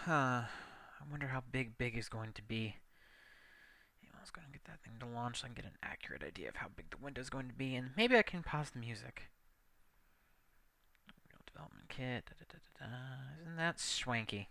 Huh. I wonder how big is going to be. I was going to get that thing to launch so I can get an accurate idea of how big the window is going to be, and maybe I can pause the music. Real development kit. Da, da, da, da, da. Isn't that swanky?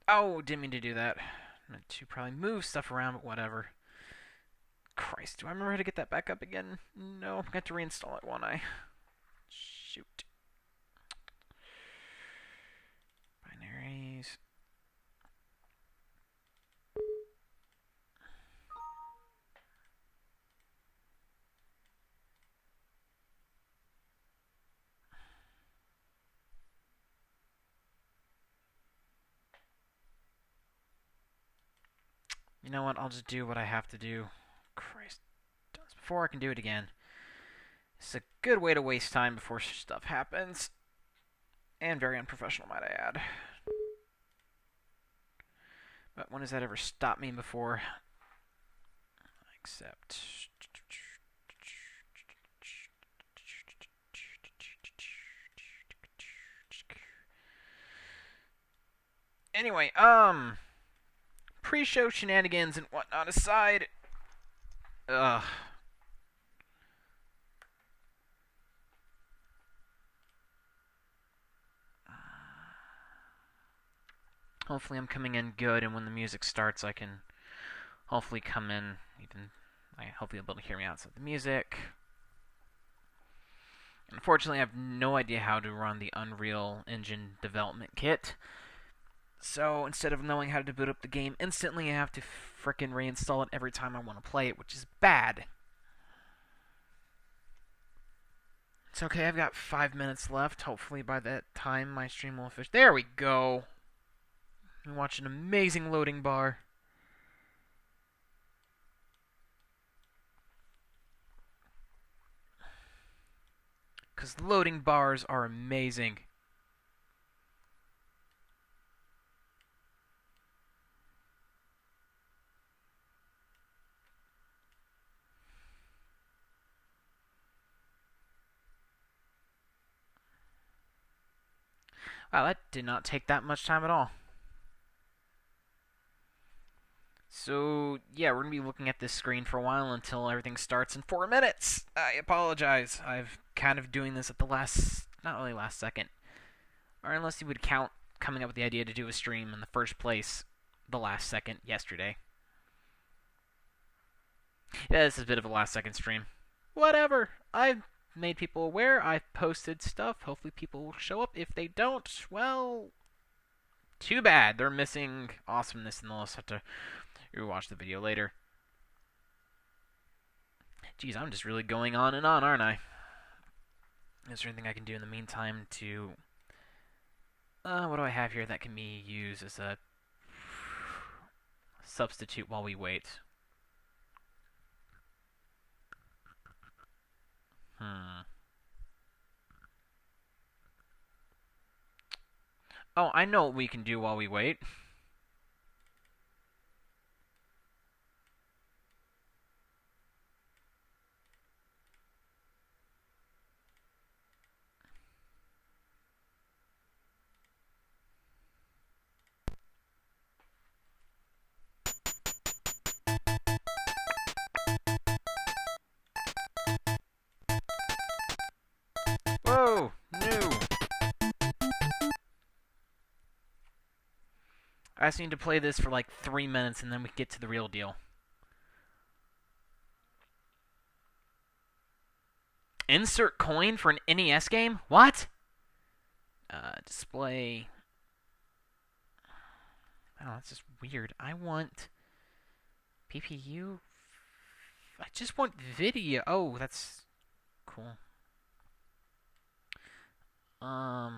Oh, didn't mean to do that. I meant to probably move stuff around, but whatever. Christ, do I remember how to get that back up again? No, I got to reinstall it, won't I? Shoot. Binaries. You know what? I'll just do what I have to do. Christ. Done this before, I can do it again. It's a good way to waste time before stuff happens. And very unprofessional, might I add. But when has that ever stopped me before? Except... Anyway, pre-show shenanigans and whatnot aside, ugh. Hopefully I'm coming in good, and when the music starts, I can hopefully come in even. Hopefully you'll be able to hear me outside the music. Unfortunately, I have no idea how to run the Unreal Engine development kit. So instead of knowing how to boot up the game instantly, I have to frickin' reinstall it every time I want to play it, which is bad. It's okay, I've got 5 minutes left. Hopefully by that time my stream will finish. There we go. We watch an amazing loading bar. Because loading bars are amazing. Wow, that did not take that much time at all. So, yeah, we're going to be looking at this screen for a while until everything starts in 4 minutes. I apologize. I've kind of doing this at the last, not really last second. Or unless you would count coming up with the idea to do a stream in the first place the last second yesterday. Yeah, this is a bit of a last second stream. Whatever. I've made people aware. I've posted stuff. Hopefully people will show up. If they don't, well, too bad. They're missing awesomeness and they'll just have to rewatch the video later. Geez, I'm just really going on and on, aren't I? Is there anything I can do in the meantime to... what do I have here that can be used as a substitute while we wait? Oh, I know what we can do while we wait. Whoa! No! I just need to play this for like 3 minutes and then we get to the real deal. Insert coin for an NES game? What? Display. Oh, that's just weird. I want PPU. I just want video. Oh, that's cool. You know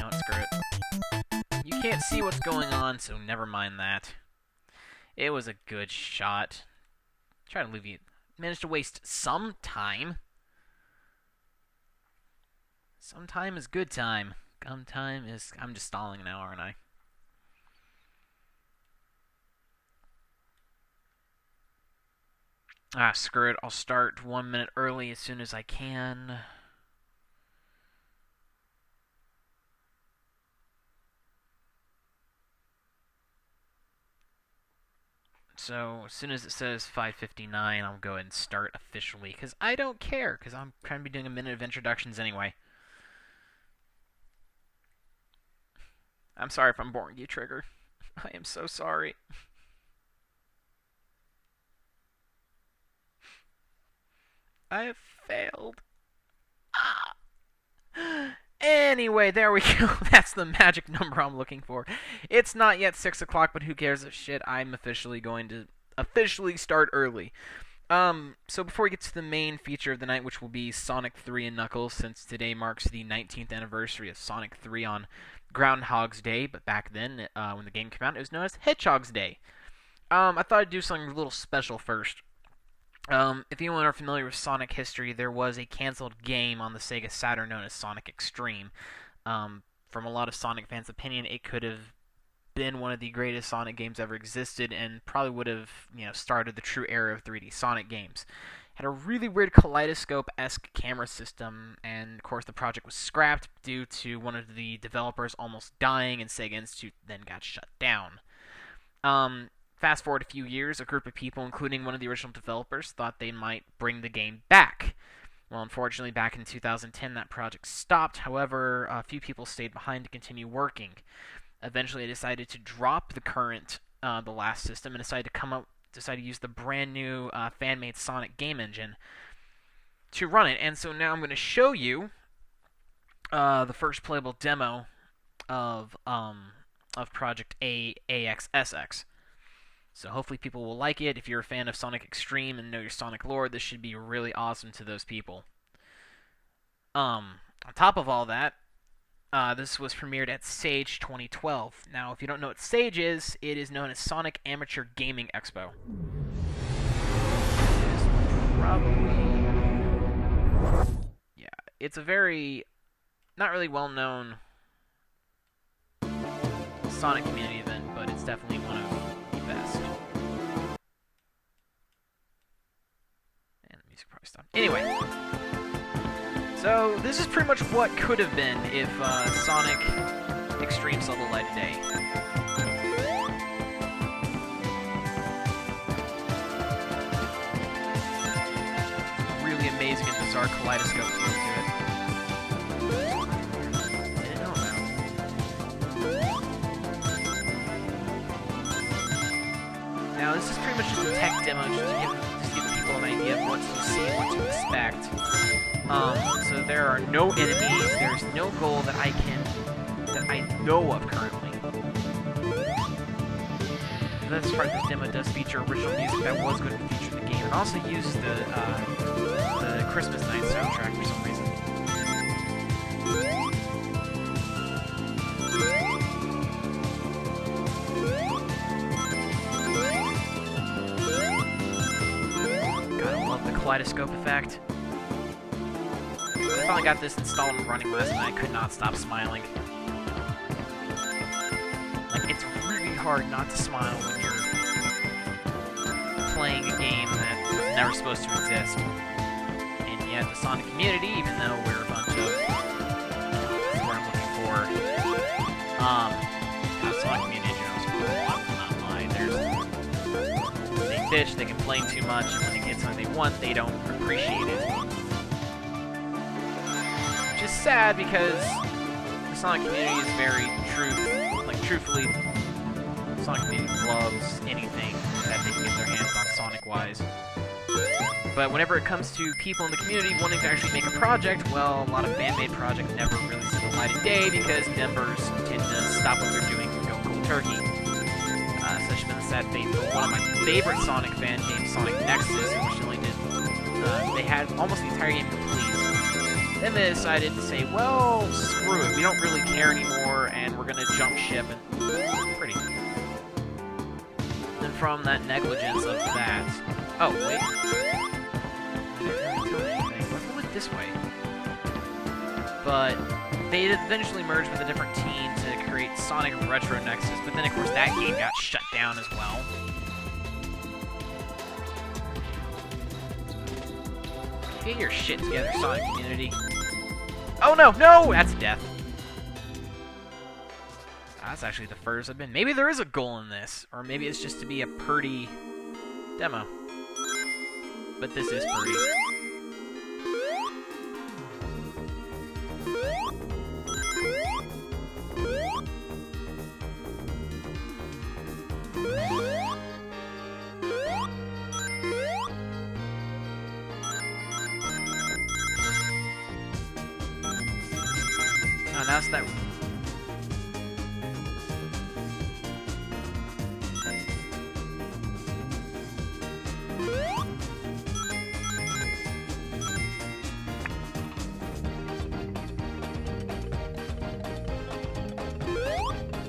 what, screw it. You can't see what's going on, so never mind that. It was a good shot. Try to leave you. Managed to waste some time. Some time is good time. Come time is... I'm just stalling now, aren't I? Ah, screw it. I'll start 1 minute early as soon as I can. So, as soon as it says 5:59, I'll go ahead and start officially, because I don't care, because I'm trying to be doing a minute of introductions anyway. I'm sorry if I'm boring you, Trigger. I am so sorry. I have failed. Ah. Anyway, there we go. That's the magic number I'm looking for. It's not yet 6 o'clock, but who cares if shit? I'm officially going to start early. So before we get to the main feature of the night, which will be Sonic 3 and Knuckles, since today marks the 19th anniversary of Sonic 3 on Groundhog's Day, but back then, when the game came out, it was known as Hedgehog's Day. I thought I'd do something a little special first. If anyone are familiar with Sonic history, there was a canceled game on the Sega Saturn known as Sonic Xtreme. From a lot of Sonic fans' opinion, it could have been one of the greatest Sonic games ever existed, and probably would have, started the true era of 3D Sonic games. Had a really weird kaleidoscope-esque camera system, and of course the project was scrapped due to one of the developers almost dying, and Sega Institute then got shut down. Fast forward a few years, a group of people, including one of the original developers, thought they might bring the game back. Well, unfortunately, back in 2010, that project stopped. However, a few people stayed behind to continue working. Eventually, they decided to drop the last system, and decided to use the brand new fan-made Sonic game engine to run it. And so now I'm going to show you the first playable demo of Project AXSX. So hopefully people will like it. If you're a fan of Sonic Xtreme and know your Sonic lore, this should be really awesome to those people. On top of all that, this was premiered at Sage 2012. Now, if you don't know what Sage is, it is known as Sonic Amateur Gaming Expo. It's a very, not really well-known Sonic community event, but it's definitely one of the best. And the music probably stopped. Anyway, so this is pretty much what could have been if Sonic Xtreme saw the light of day. Really amazing and bizarre kaleidoscope feel to it. Didn't know about. Now this is pretty much just a tech demo, just to give people an idea of what to see and what to expect. So there are no enemies. There's no goal that I know of currently. This part of this demo does feature original music that was going to feature the game, and also uses the Christmas Night soundtrack for some reason. God, I love the kaleidoscope effect. I finally got this installed and running last night. I could not stop smiling. Like, it's really hard not to smile when you're playing a game that was never supposed to exist. And yet, the Sonic community, even though we're a bunch of... That's what I'm looking for. The Sonic community in general is cool. I'm not lying. They bitch, they complain too much, and when they get something they want, they don't appreciate it. Which is sad because the Sonic community is very truthfully, the Sonic community loves anything that they can get their hands on Sonic-wise. But whenever it comes to people in the community wanting to actually make a project, well, a lot of fan-made projects never really see the light of day because members tend to stop what they're doing and go cold turkey. Such has been the sad fate for one of my favorite Sonic fan games, Sonic Nexus, which only did, they had almost the entire game complete. Then they decided to say, well, screw it, we don't really care anymore, and we're gonna jump ship, and pretty. And from that negligence of that... Oh, wait. They didn't really tell me anything. Let's go this way. But they eventually merged with a different team to create Sonic Retro Nexus, but then, of course, that game got shut down as well. Get your shit together, Sonic community. Oh no, no! That's death. That's actually the furthest I've been. Maybe there is a goal in this, or maybe it's just to be a purdy demo. But this is purdy. Oh, now it's that...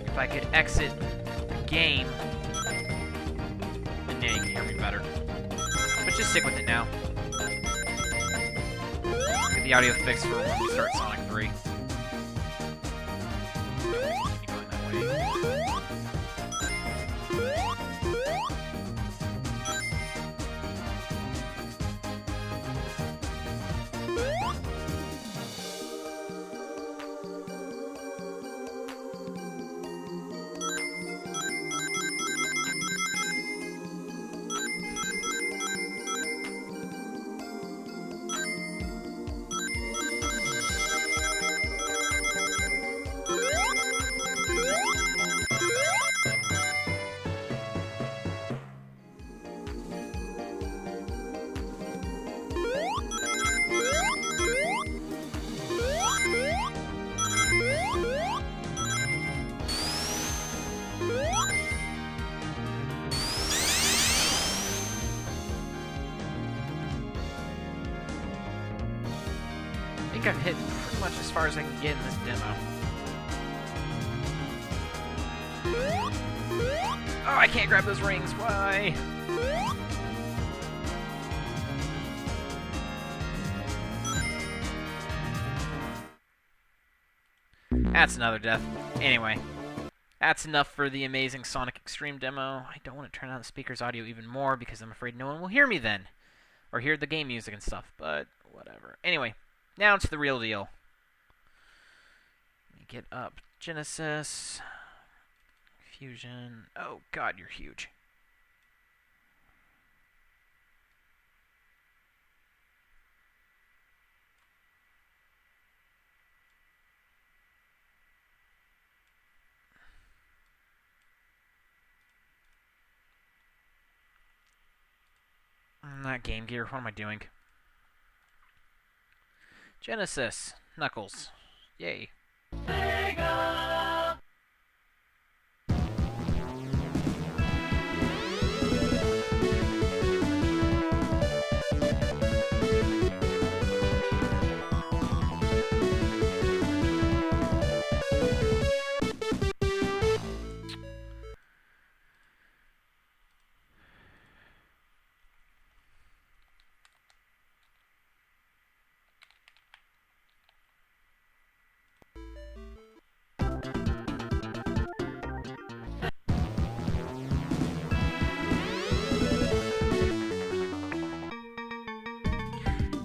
If I could exit the game, then yeah, you can hear me better. But just stick with it now. Get the audio fixed for when we start Sonic 3. I think I've hit pretty much as far as I can get in this demo. Oh, I can't grab those rings. Why? That's another death. Anyway, that's enough for the amazing Sonic Xtreme demo. I don't want to turn on the speaker's audio even more because I'm afraid no one will hear me then. Or hear the game music and stuff, but whatever. Anyway, now to the real deal. Let me get up Genesis. Fusion. Oh god, you're huge. Not Game Gear. What am I doing? Genesis. Knuckles. Yay.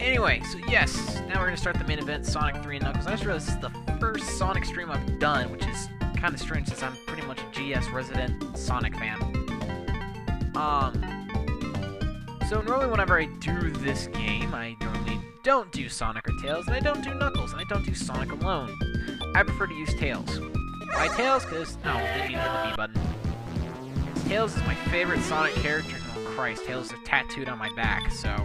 Anyway, so yes, now we're going to start the main event, Sonic 3 and Knuckles. I just realized this is the first Sonic stream I've done, which is kind of strange since I'm pretty much a GS resident Sonic fan. So normally whenever I do this game, I normally don't do Sonic or Tails, and I don't do Knuckles, and I don't do Sonic alone. I prefer to use Tails. Why Tails? Because, no, didn't need to hit the B button. Tails is my favorite Sonic character. Oh Christ, Tails is tattooed on my back, so...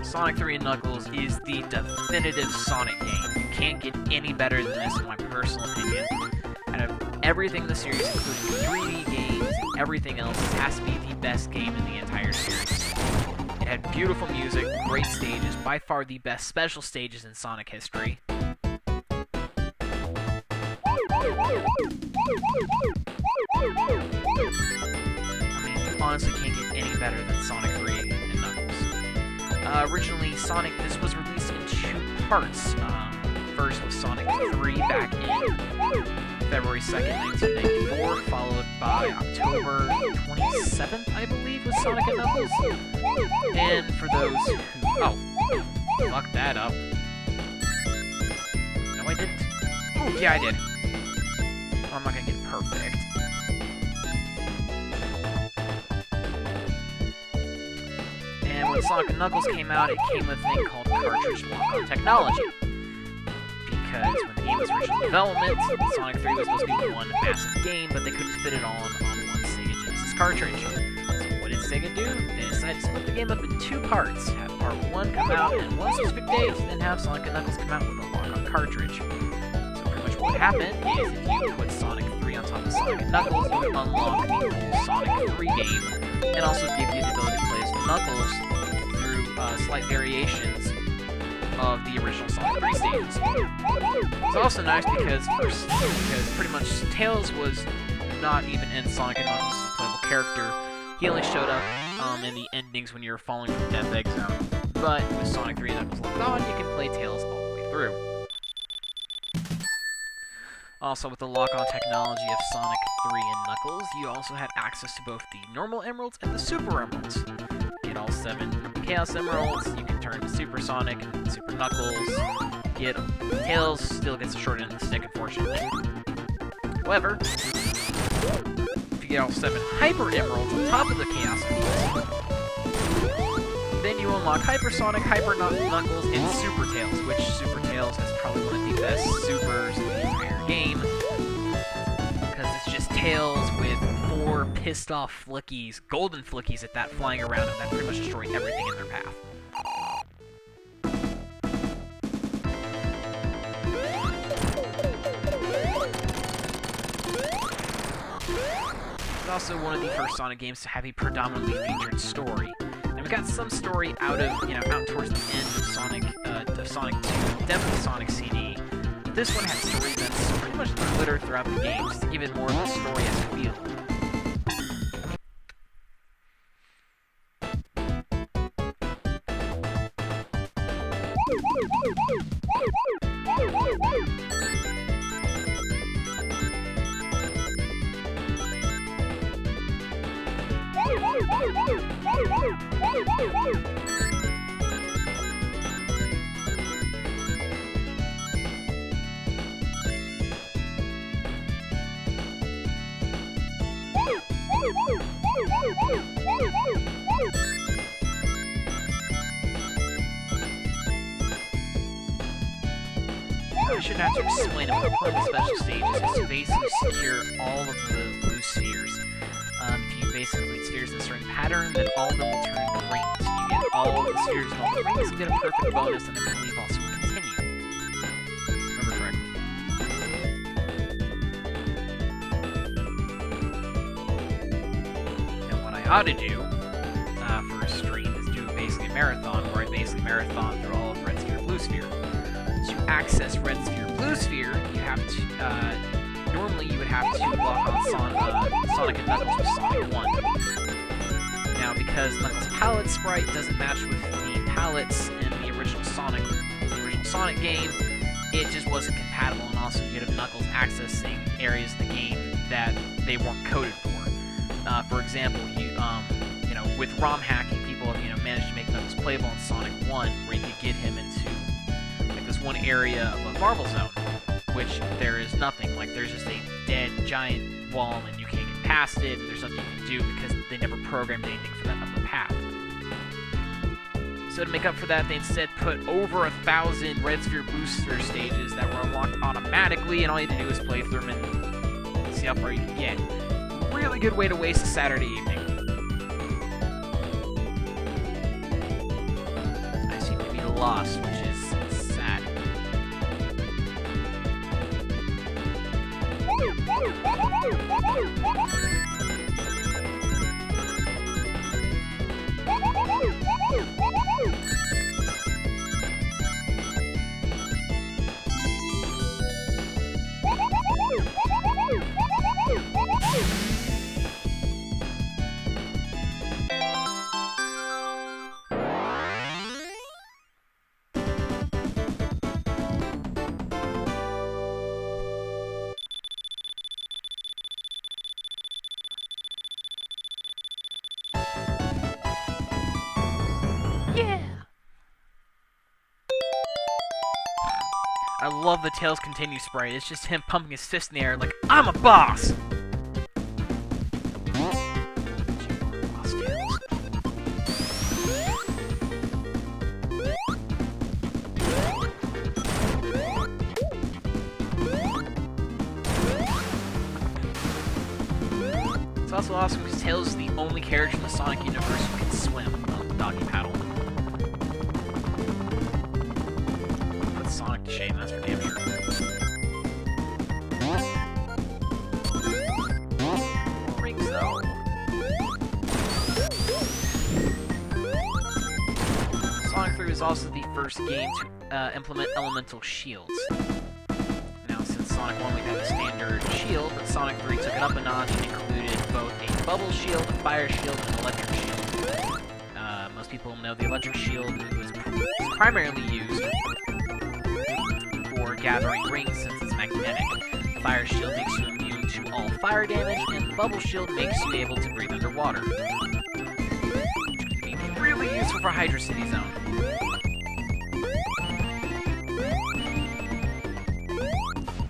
Sonic 3 and Knuckles is the definitive Sonic game. You can't get any better than this, in my personal opinion. Out of everything in the series, including 3D games and everything else, it has to be the best game in the entire series. It had beautiful music, great stages, by far the best special stages in Sonic history. Honestly can't get any better than Sonic 3 and Knuckles. Originally, this was released in 2 parts. First was Sonic 3 back in February 2nd, 1994, followed by October 27th, I believe, was Sonic and Knuckles. And for those who... Oh, fuck that up. No, I didn't. Oh, yeah, I did. Oh, I'm not gonna get it perfect. And when Sonic and Knuckles came out, it came with a thing called cartridge lock-on technology. Because when the game was originally in development, Sonic 3 was supposed to be one massive game, but they couldn't fit it all on one Sega Genesis cartridge. So what did Sega do? They decided to split the game up in 2 parts. Have part 1 come out in one specific date, then have Sonic and Knuckles come out with a lock-on cartridge. So pretty much what happened is if you put Sonic 3 on top of Sonic and Knuckles, you would unlock the full Sonic 3 game, and also give you the ability to play as Knuckles through slight variations of the original Sonic 3 stages. It's also nice because pretty much Tails was not even in Sonic and Knuckles as a playable character. He only showed up in the endings when you were falling from Death Egg Zone. But with Sonic 3 and Knuckles locked on, you can play Tails all the way through. Also, with the lock-on technology of Sonic 3 and Knuckles, you also had access to both the normal emeralds and the super emeralds. Get all 7 Chaos Emeralds, you can turn to Super Sonic and Super Knuckles. Get Tails, still gets a short end of the stick, unfortunately. However, if you get all 7 Hyper Emeralds on top of the Chaos Emeralds, then you unlock Hyper Sonic, Hyper Knuckles, and Super Tails, which Super Tails is probably one of the best supers in the entire game. Because it's just Tails with 4 pissed off flickies, golden flickies at that, flying around and that pretty much destroy everything in their path. It's also one of the first Sonic games to have a predominantly featured story. And we got some story out towards the end of Sonic 2, definitely Sonic CD. This one had story events pretty much littered throughout the game, just to give it more of a story-esque feel. I shouldn't have to explain it, but one of the special stages is to basically secure all of the blue spheres. If you basically complete spheres in a certain pattern, then all of them will turn into rings. You get all of the spheres and all the rings, you get a perfect bonus, and I believe also will continue. Remember correctly. And what I ought to do for a stream is do basically a marathon, where I basically marathon through all of Red Sphere, Blue Sphere. To access Red Sphere, Blue Sphere, you have to, normally you would have to lock on Sonic and Knuckles with Sonic 1. Now, because Knuckles' palette sprite doesn't match with the palettes in the original Sonic game, it just wasn't compatible, and also you have Knuckles accessing areas of the game that they weren't coded for. For example, with ROM hacking, people have managed to make Knuckles playable in Sonic 1, where you could get him into this one area of a Marble Zone, which there is nothing. Like, there's just a dead giant wall and you can't get past it. There's nothing you can do because they never programmed anything for that other path. So to make up for that, they instead put over 1,000 Red Sphere, Blue Sphere stages that were unlocked automatically, and all you had to do was play through them and see how far you can get. Really good way to waste a Saturday evening. I seem to be lost, which is sad. I love the Tails Continue sprite. It's just him pumping his fist in the air like, I'm a boss! Boss Tails. It's also awesome because Tails is the only character in the Sonic universe who can swim on the doggy paddle. Put Sonic to shame, that's for damn sure. Rings, though. Sonic 3 was also the first game to implement elemental shields. Now, since Sonic 1 we had the standard shield, but Sonic 3 took it up a notch and included both a bubble shield, a fire shield, and an electric shield. Most people know the electric shield was primarily used for gathering rings since it's magnetic. The fire shield makes you immune to all fire damage, and the bubble shield makes you able to breathe underwater. Which can be really useful for Hydra City Zone.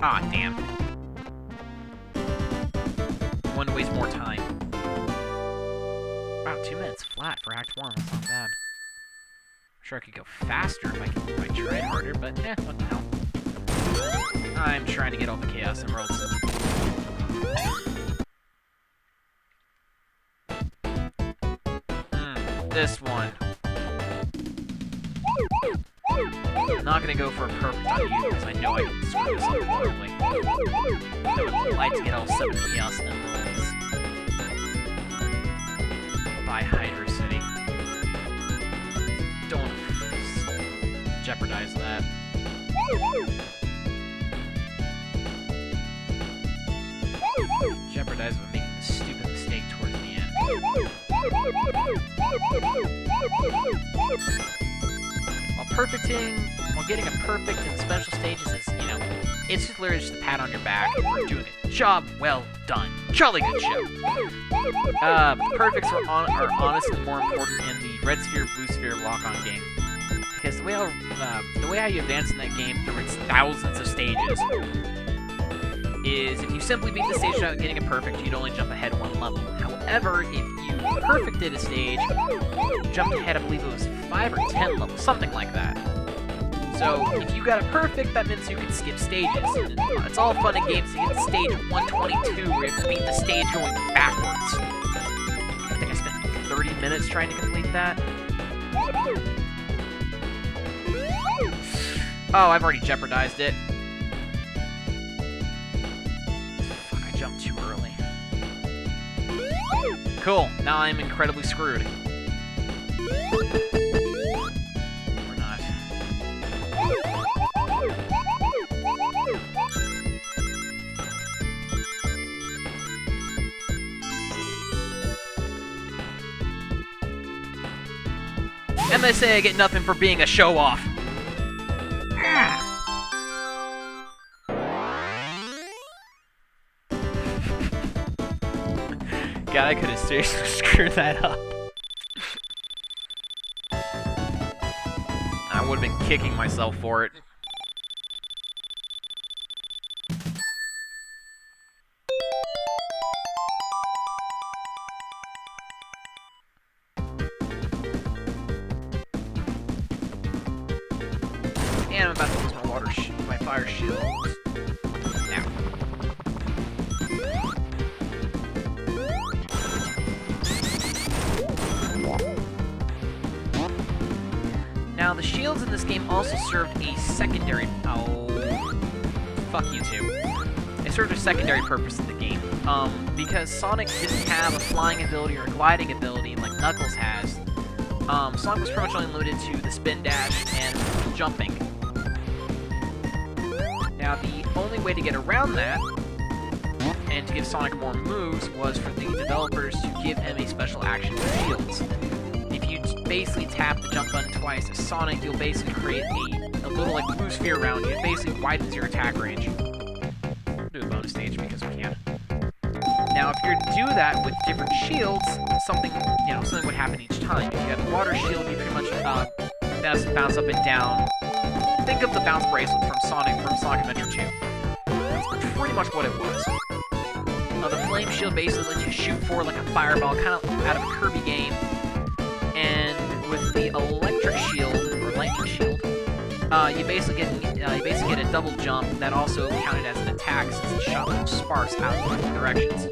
Ah, damn. Wanted to waste more time. Wow, 2 minutes flat for Act 1. That's not bad. I'm sure I could go faster if I tried harder, but what the hell. I'm trying to get all the Chaos Emeralds. This one. I'm not gonna go for a perfect on you because I know I can screw this up horribly. I would like to get all 7 Chaos Emeralds by Hydra City. Don't jeopardize that. Jeopardize by making a stupid mistake towards the end. While getting a perfect in special stages is, it's just literally just a pat on your back for doing it. Job well done. Jolly good show. Perfects are honestly more important in the red sphere, blue sphere lock-on game. Because the way how you advance in that game through its thousands of stages is if you simply beat the stage without getting a perfect, you'd only jump ahead 1 level. However, if you perfected a stage, you jumped ahead, I believe it was 5 or 10 levels, something like that. So, if you got a perfect, that means you can skip stages. And it's all fun and games to get to stage 122 where you have to beat the stage going backwards. I think I spent 30 minutes trying to complete that. Oh, I've already jeopardized it. Fuck, I jumped too early. Cool, now I'm incredibly screwed. Or not. And they say I get nothing for being a show-off. God, I could have seriously screwed that up. I would have been kicking myself for it. And I'm about to lose my fire shield. Now. Now, the shields in this game also served a secondary... Oh... Fuck you two. They served a secondary purpose in the game. Because Sonic didn't have a flying ability or a gliding ability like Knuckles has, Sonic was pretty much only limited to the spin dash and jumping. Now, the only way to get around that, and to give Sonic more moves, was for the developers to give him a special action with shields. If you basically tap the jump button twice as Sonic, you'll basically create a little, like, blue sphere around you. It basically widens your attack range. We'll do a bonus stage because we can. Now, if you're to do that with different shields, something would happen each time. If you had a water shield, you pretty much bounce up and down think of the bounce bracelet from Sonic Adventure 2. That's pretty much what it was. The flame shield basically lets you shoot forward like a fireball, kind of out of a Kirby game. And with the electric shield, or lightning shield, you basically get a double jump that also counted as an attack since it shot little sparks out in different directions.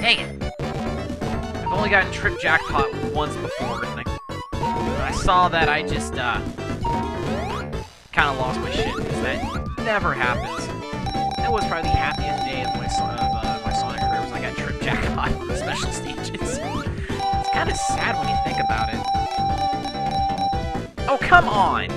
Dang it! I've only gotten Trip Jackpot once before, and when I saw that, I just, kind of lost my shit, because that never happens. That was probably the happiest day of my Sonic career, was I got Trip Jackpot on the special stages. It's kind of sad when you think about it. Oh, come on!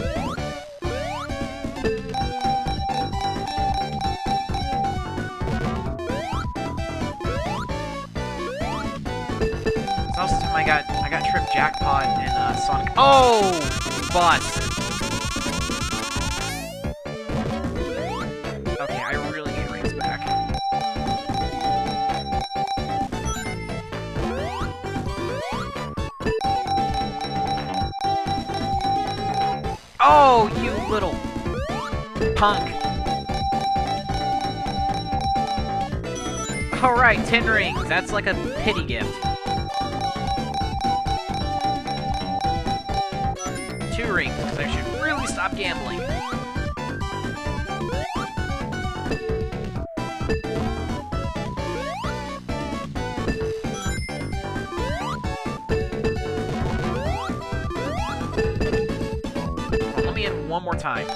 I got Trip Jackpot and Sonic. Oh, bust. Okay, I really need rings back. Oh, you little punk. Alright, 10 rings. That's like a pity gift. 2 rings, because I should really stop gambling. Let me in one more time.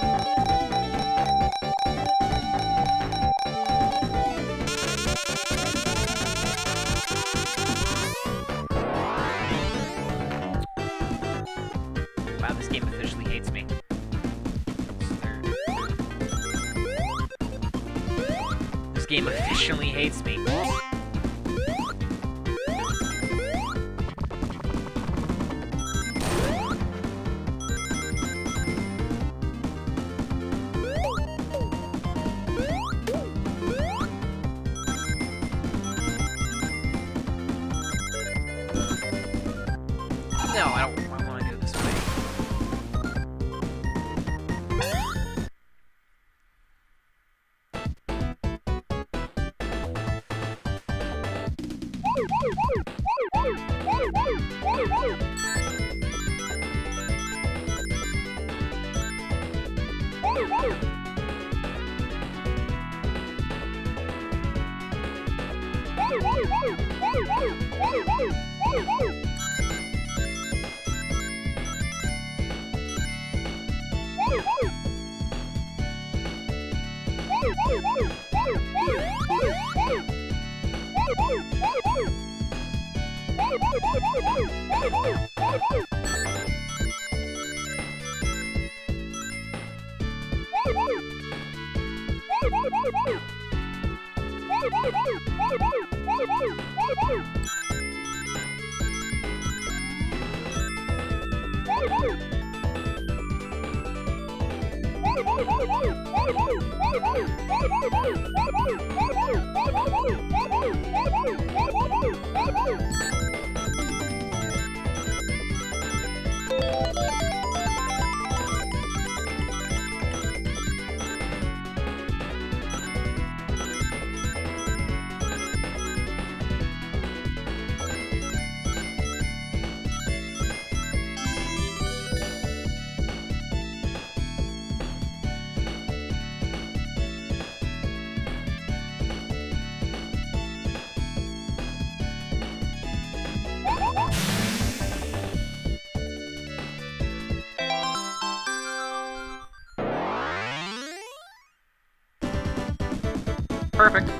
Wow, this game officially hates me. This game officially hates me. No, I don't want to go this way. Perfect.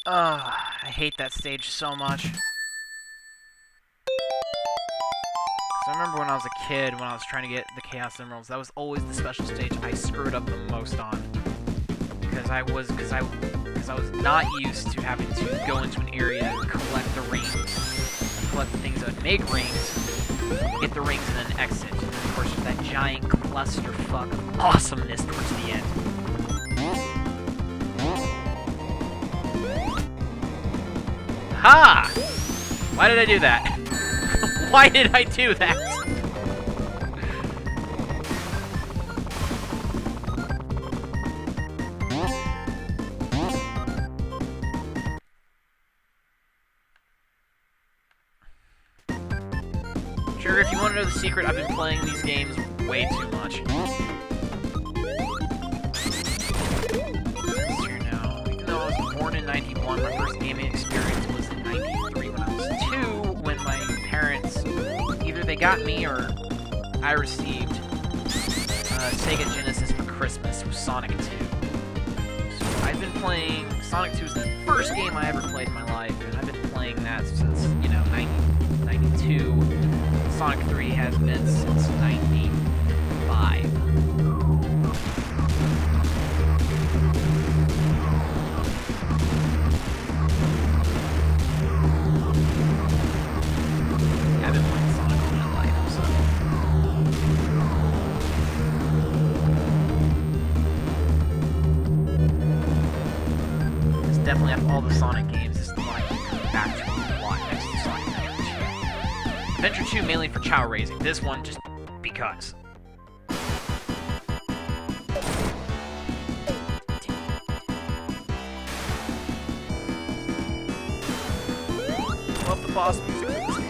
I hate that stage so much. So So I remember when I was a kid, when I was trying to get the Chaos Emeralds, that was always the special stage I screwed up the most on. Because I was not used to having to go into an area and collect the rings, collect the things that would make rings, get the rings, and then exit. And of course, there's that giant clusterfuck of awesomeness towards the end. Ha! Why did I do that? Why did I do that? Sugar, if you want to know the secret, I've been playing these games way too much. Here now. Even though I was born in 91, my first gaming experience was in 93 when I was 2, when my parents, either they got me or I received Sega Genesis for Christmas with Sonic 2. So I've been playing, Sonic 2 is the first game I ever played in my life, and I've been playing that since, 92. Sonic 3 has been since 95. I've been playing Sonic all my life, so... It's definitely, out of all the Sonic games, this is the one I can come back to a lot next to Sonic Adventure 2. Adventure 2 mainly for chow raising. This one just because. Love the boss music in this game.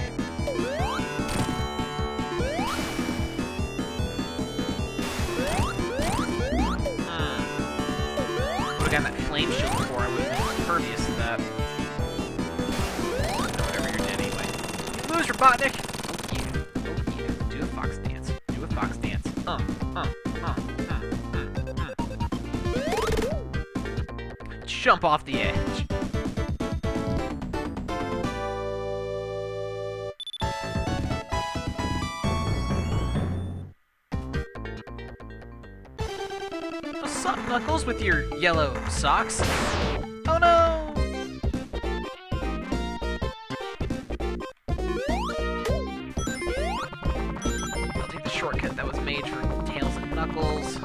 Would've gotten that flame shield before I would have been impervious to that. Whatever you're dead anyway. Lose, Robotnik! Oh yeah. Do a fox dance. Do a fox dance. Jump off the edge. What's up, Knuckles, with your yellow socks? Oh no! I'll take the shortcut that was made for Tails and Knuckles.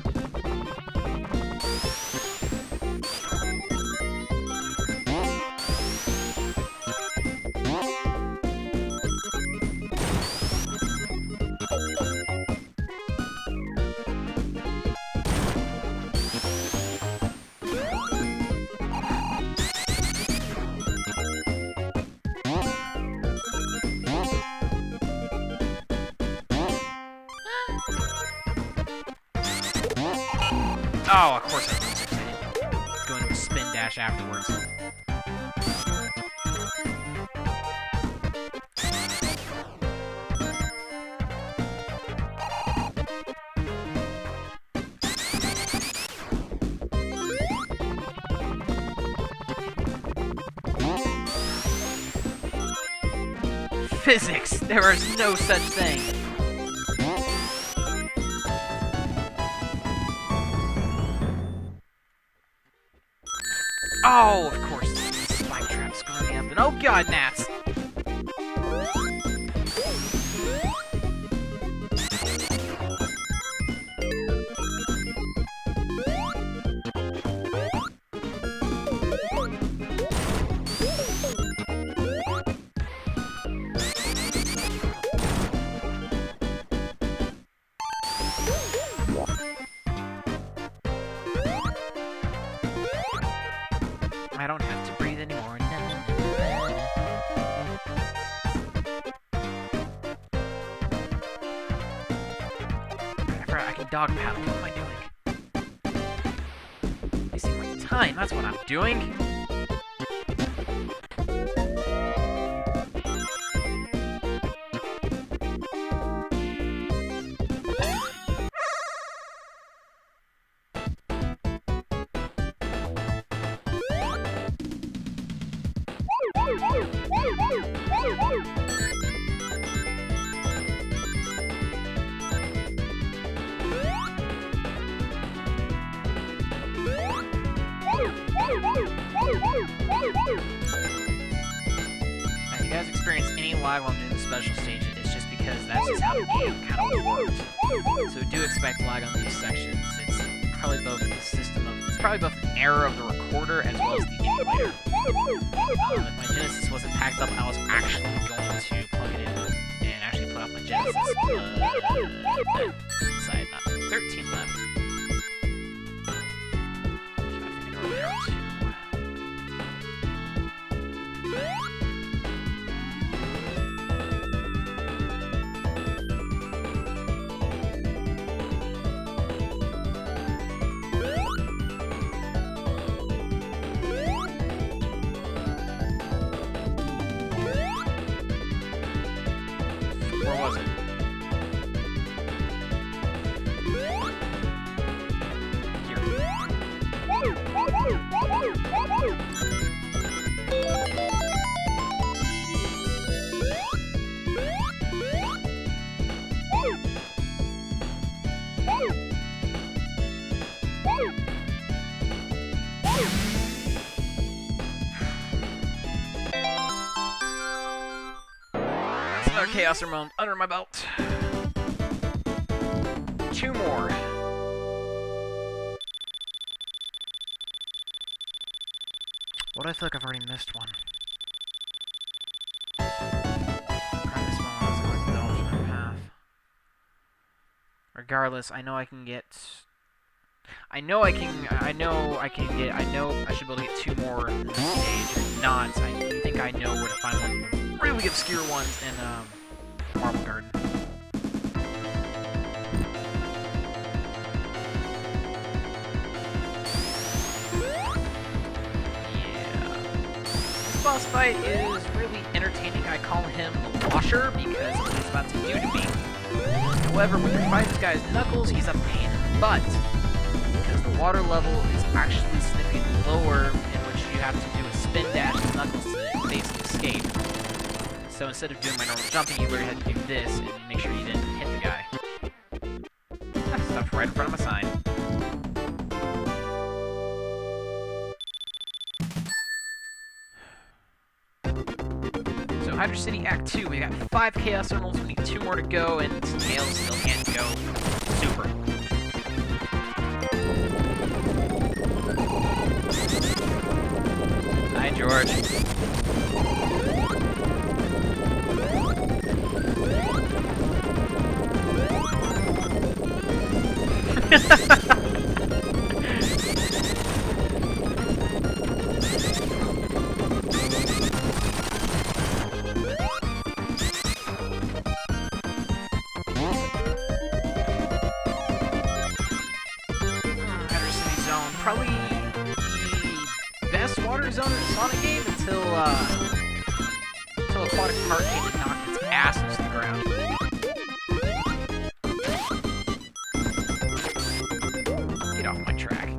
Oh, of course I was going to a spin dash afterwards. Physics! There is no such thing! Oh, of course, the spike trap's going up, and oh god, gnats! I don't have to breathe anymore. No. I can dog paddle. What am I doing? Wasting my time. That's what I'm doing. lag while I'm doing the special stages is just because that's just how the game kind of works. So do expect lag on these sections. It's probably both the system of, it's probably both an error of the recorder as well as the emulator. If my Genesis wasn't packed up, I was actually going to plug it in and actually put off my Genesis. Inside, not 13 left. Where was it? Here. That's another Chaos Realm under my belt. 2 more. What do I feel like I've already missed one? I missed one when I was going through the alternate path. Regardless, I know I can get... I know I should be able to get 2 more in this stage. If not, I think I know where to find one of the really obscure ones in Marble Garden. This boss fight is really entertaining. I call him the Washer because of what he's about to do to me. However, when you're fighting this guy's Knuckles, he's a pain in the butt. Because the water level is actually significantly lower, in which you have to do a spin dash with Knuckles to basically escape. So instead of doing my normal jumping, you literally had to do this and make sure you didn't hit the guy. Ah, stuff right in front of my sign. So Hydra City Act 2, we got 5 Chaos Emeralds, we need 2 more to go, and Tails still can't go. Super. Hi, George. Probably the best water zone in the Sonic game until Aquatic Park came and knocked its ass into the ground. Get off my track.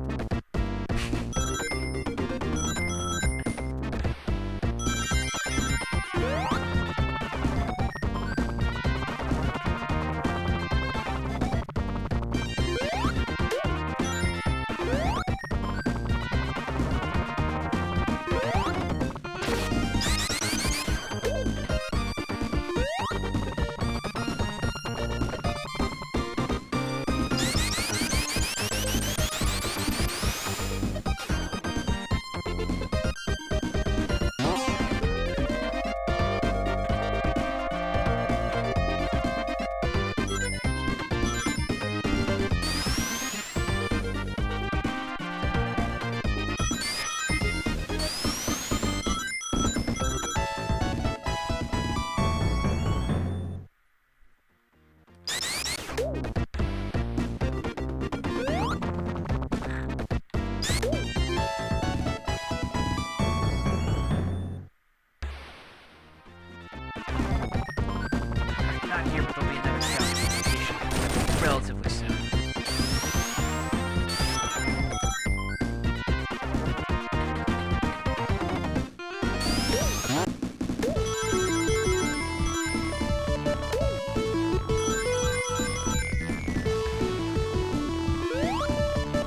Relatively soon.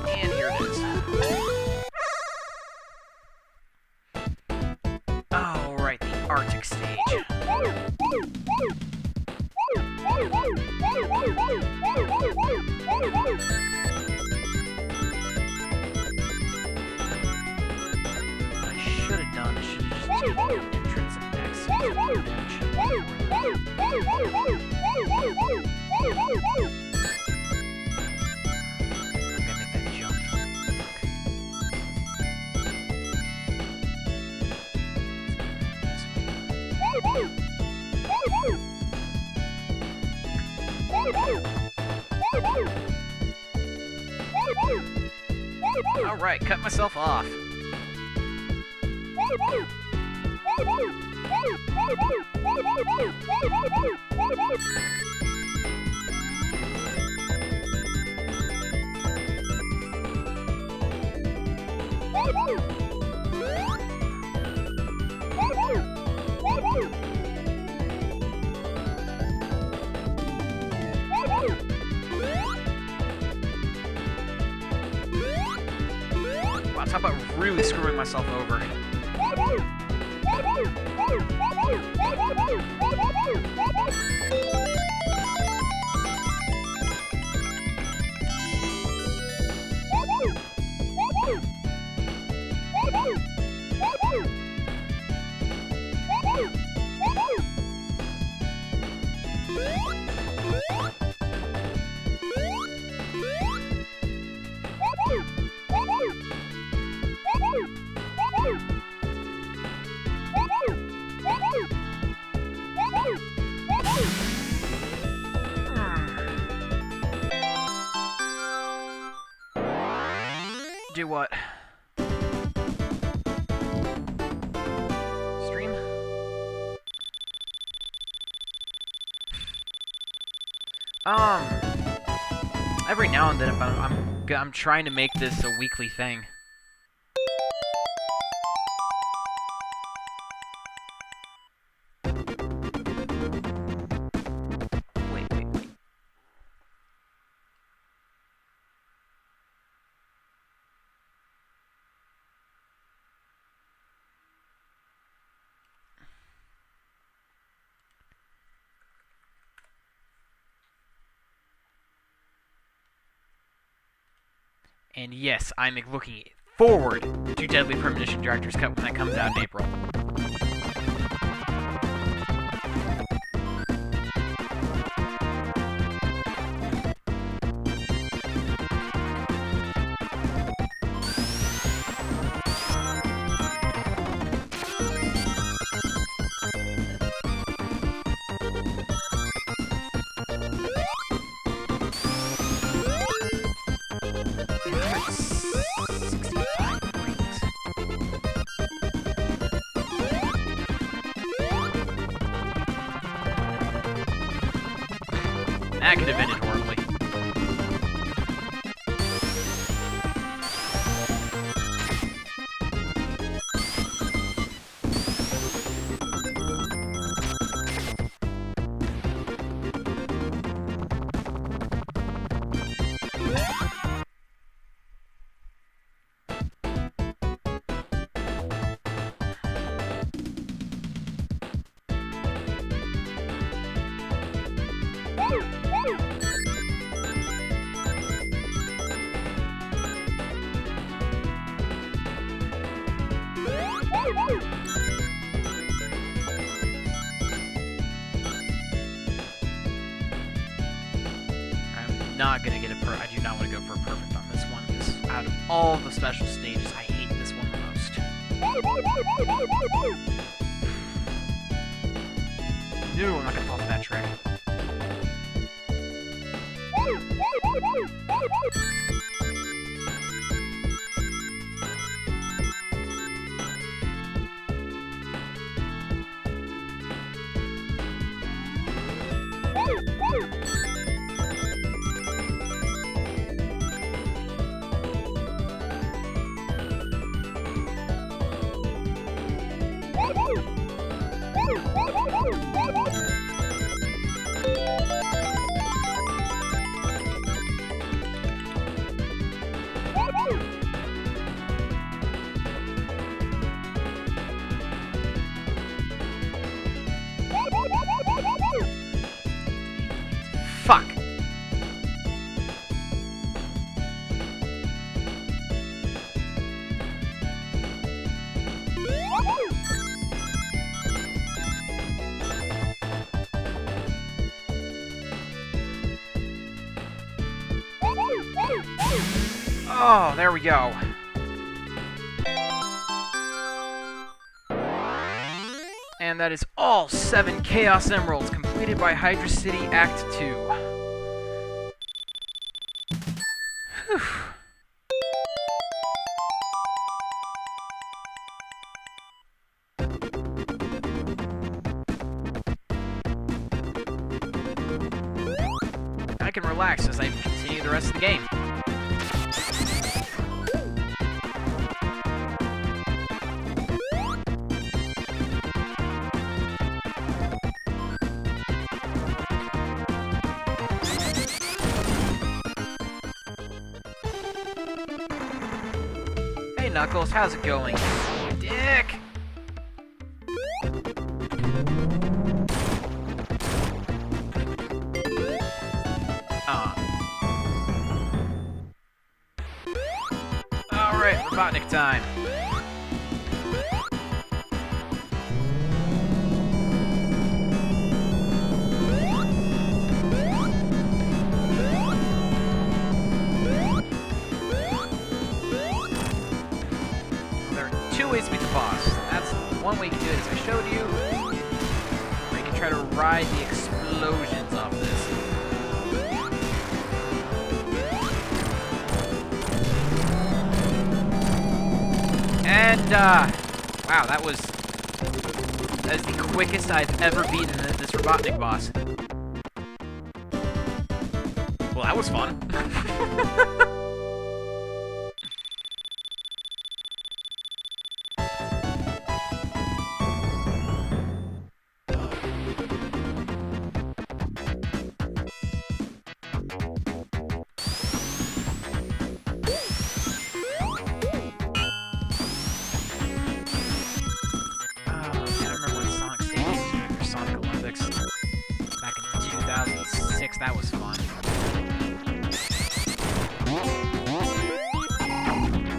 And here it is. Alright, the Arctic stage. should have done, I should have just taken the entrance and exit. I'm gonna make that jump. Okay. Alright, cut myself off. Wow, talk about really screwing myself over. Do what? Stream? Every now and then, if I'm trying to make this a weekly thing. Wait. And yes, I'm looking forward to Deadly Premonition Director's Cut when that comes out in April. That could have ended horribly. Not gonna get a I do not want to go for a perfect on this one, because out of all the special stages, I hate this one the most. No, I'm not gonna fall off that track. Oh, there we go. And that is all 7 Chaos Emeralds completed by Hydra City Act 2. Whew. I can relax as I continue the rest of the game. Hey Knuckles, how's it going? Dick! Alright, Robotnik time. There are 2 ways to beat the boss. That's one way you can do it, as I showed you. Or you can try to ride the explosions off this. And, wow, that is the quickest I've ever beaten this Robotnik boss. Well, that was fun. That was fun.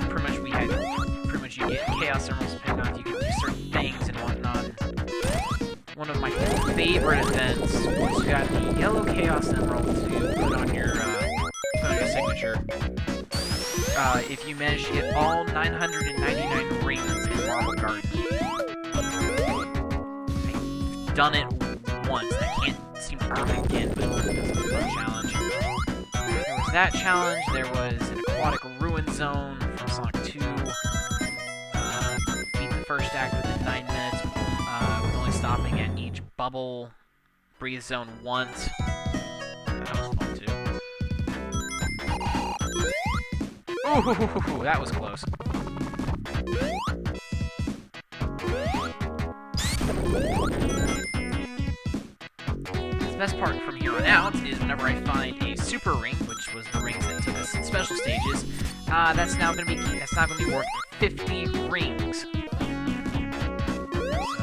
Pretty much you get Chaos Emeralds picked off, you can do certain things and whatnot. One of my favorite events was you got the yellow Chaos Emerald to put on your signature. If you manage to get all 999 rings in Marble Garden. I've done it once, I can't seem to do it again, but it's a fun challenge. There was that challenge, there was an aquatic ruin zone from Sonic 2. Beat the first act within 9 minutes with only stopping at each bubble breathe zone once. That was fun too. Ooh, that was close. The best part from here on out is whenever I find a super ring, which was the rings that took us in special stages, that's now going to be worth 50 rings. So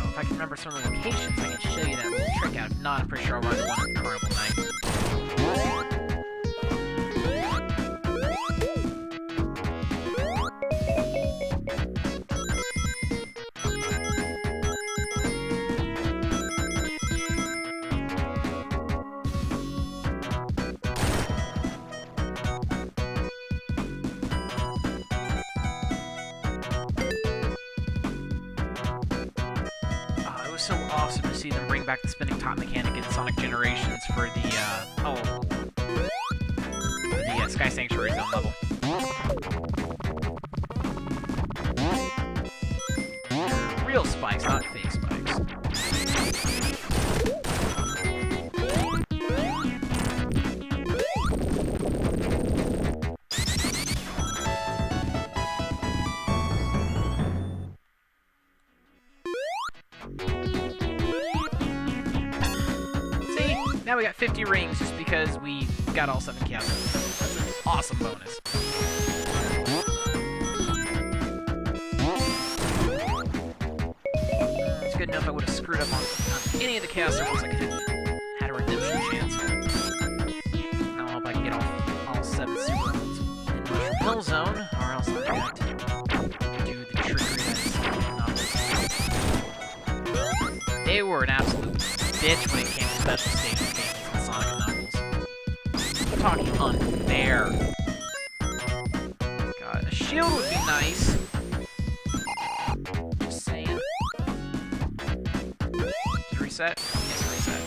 if I can remember some of the locations, I can show you that little trick out. If not, I'm pretty sure I'll run the one in Carnival Night. So awesome to see them bring back the spinning top mechanic in Sonic Generations for the Sky Sanctuary Zone level. Real spikes, not fake spikes. Now we got 50 rings just because we got all 7 Chaos Emeralds. That's an awesome bonus. It's good enough I would have screwed up on any of the Chaos Emeralds. I could have had a redemption chance. Now I hope I can get all 7 Super Emeralds in Mushroom Hill Zone, or else I got to do the trickery that's They were an absolute bitch when it came to special stage games in Sonic and Knuckles. I'm talking unfair. shield would be nice. Just saying. Did it reset? Yes, it reset.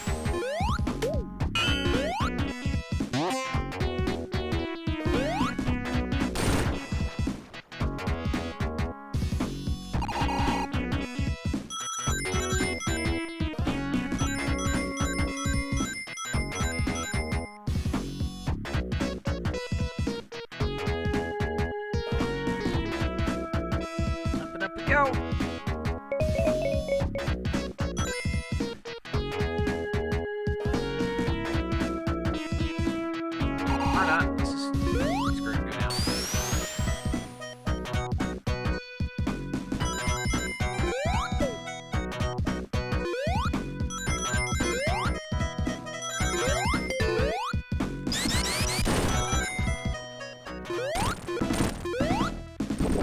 Go! Or not. This is screwed go now.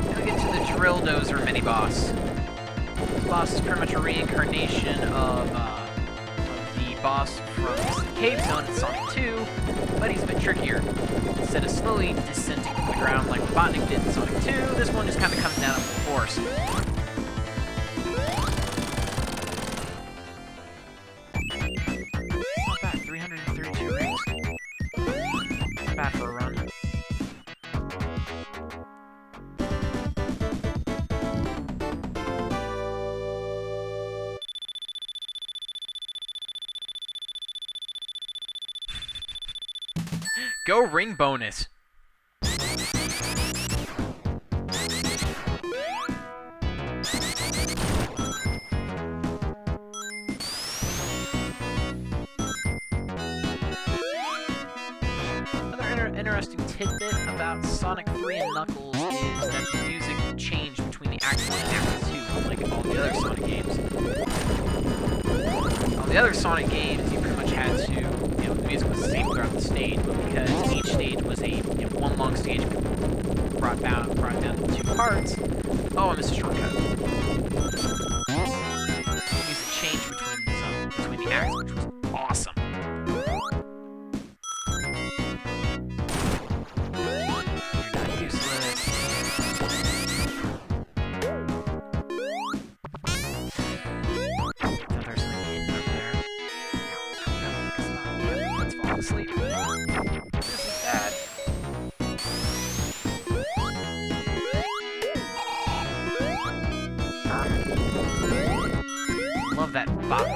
Now we get to the Drill Dozer mini-boss. This boss is pretty much a reincarnation of the boss from the Cave Zone in Sonic 2, but he's a bit trickier. Instead of slowly descending to the ground like Robotnik did in Sonic 2, this one just kind of comes down with force. Not bad, 332 rings. Not bad for a run. Go ring bonus. Another interesting tidbit about Sonic 3 and Knuckles is that the music changed between the Act 1 and Act 2, like in all the other Sonic games. All the other Sonic games, you pretty much had to, the music was the same throughout the stage, but because each stage was a one long stage brought down into two parts. Oh, I missed a shortcut. The music changed between the acts, which was awesome. You're not useless. There's something hidden up there. Let's fall asleep. This is bad. Love that bop.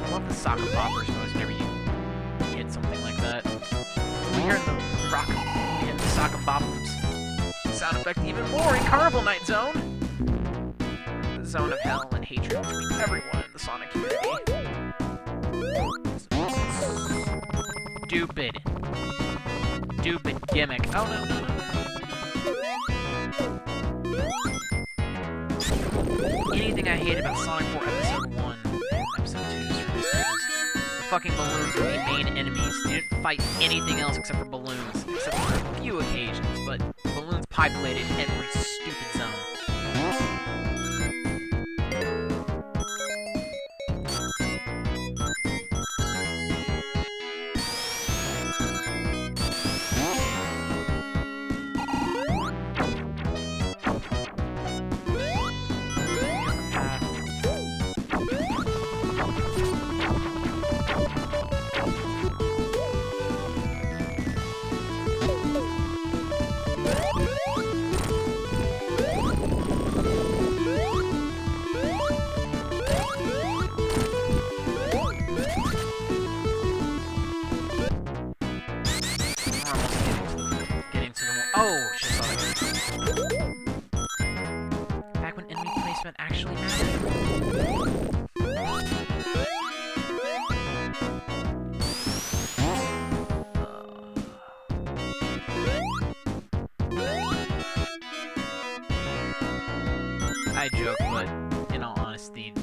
Love the soccer boppers noise whenever you hit something like that. We hear the rock and the soccer boppers sound effect even more in Carnival Night Zone. The zone of hell and hatred between everyone in the Sonic community. Stupid gimmick. Oh no. Anything I hate about Sonic 4 Episode 1 and Episode 2 is the fucking balloons are the main enemies. They didn't fight anything else except for balloons, except for a few occasions, but balloons populated every stupid zone. Oh, shit, sorry. Back when enemy placement actually mattered. I joke, but in all honesty,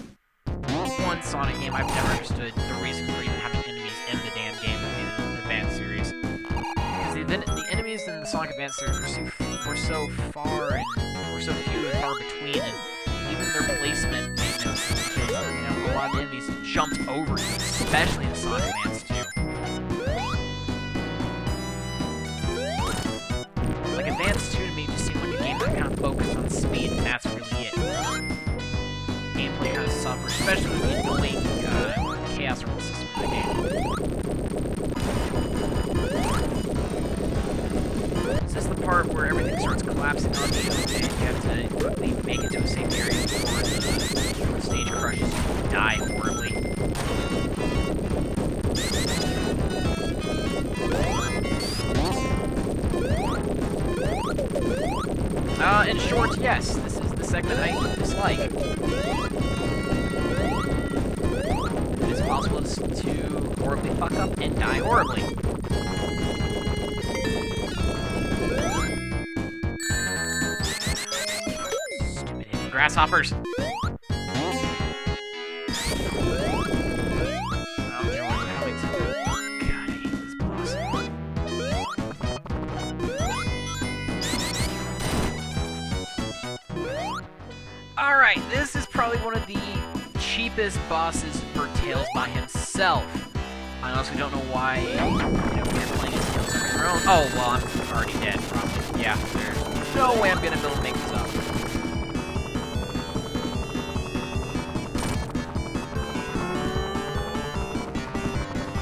one Sonic game I've never understood the reason for even having enemies in the damn game would be the Advanced series. The enemies in the Sonic Advance series were so far and were so few and far between, and even their placement made no sense because, a lot of the enemies jumped over you, especially in Sonic Advance 2. especially with the annoying chaos roll system in the game. Is this the part where everything starts collapsing on you and you have to quickly make it to a safe area before the stage crushes you and die horribly? In short, yes, this is the segment I dislike. It is possible to horribly fuck up and die horribly. Stupid hidden grasshoppers. Alright, this is probably one of the cheapest bosses for Tails by himself. I honestly don't know why, you know, we're playing as Tails on your own. Oh, well, I'm already dead, probably. Yeah, there's no way I'm gonna be able to make this up.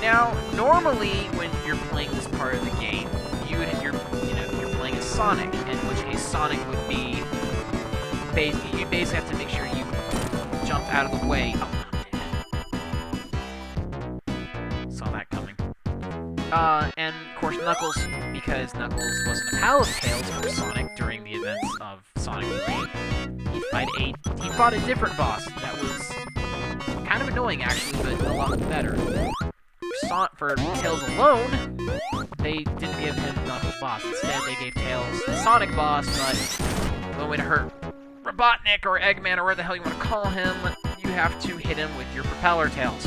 Now, normally, when you're playing this part of the game, you're playing as Sonic, in which case Sonic would be you basically have to make sure you jump out of the way. Oh, saw that coming. And of course Knuckles, because Knuckles wasn't a pal of Tails or Sonic during the events of Sonic 3. He fought a different boss that was kind of annoying actually, but a lot better. For Tails alone, they didn't give him Knuckles boss. Instead, they gave Tails the Sonic boss, but the only way to hurt Robotnik or Eggman or whatever the hell you want to call him, you have to hit him with your propeller tails.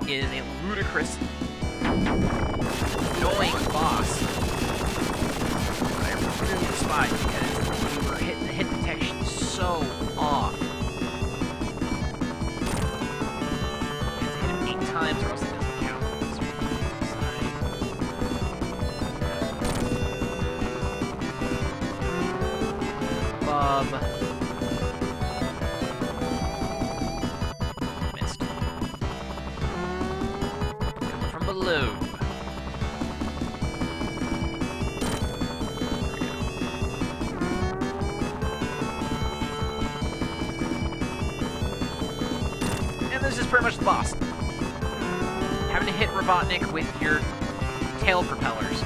It is a ludicrous, annoying boss. I really despise because you were hitting the hit detection so off. You have to hit him 8 times or else it doesn't count. Bob. Missed. Coming from below. And this is pretty much the boss. Having to hit Robotnik with your tail propellers.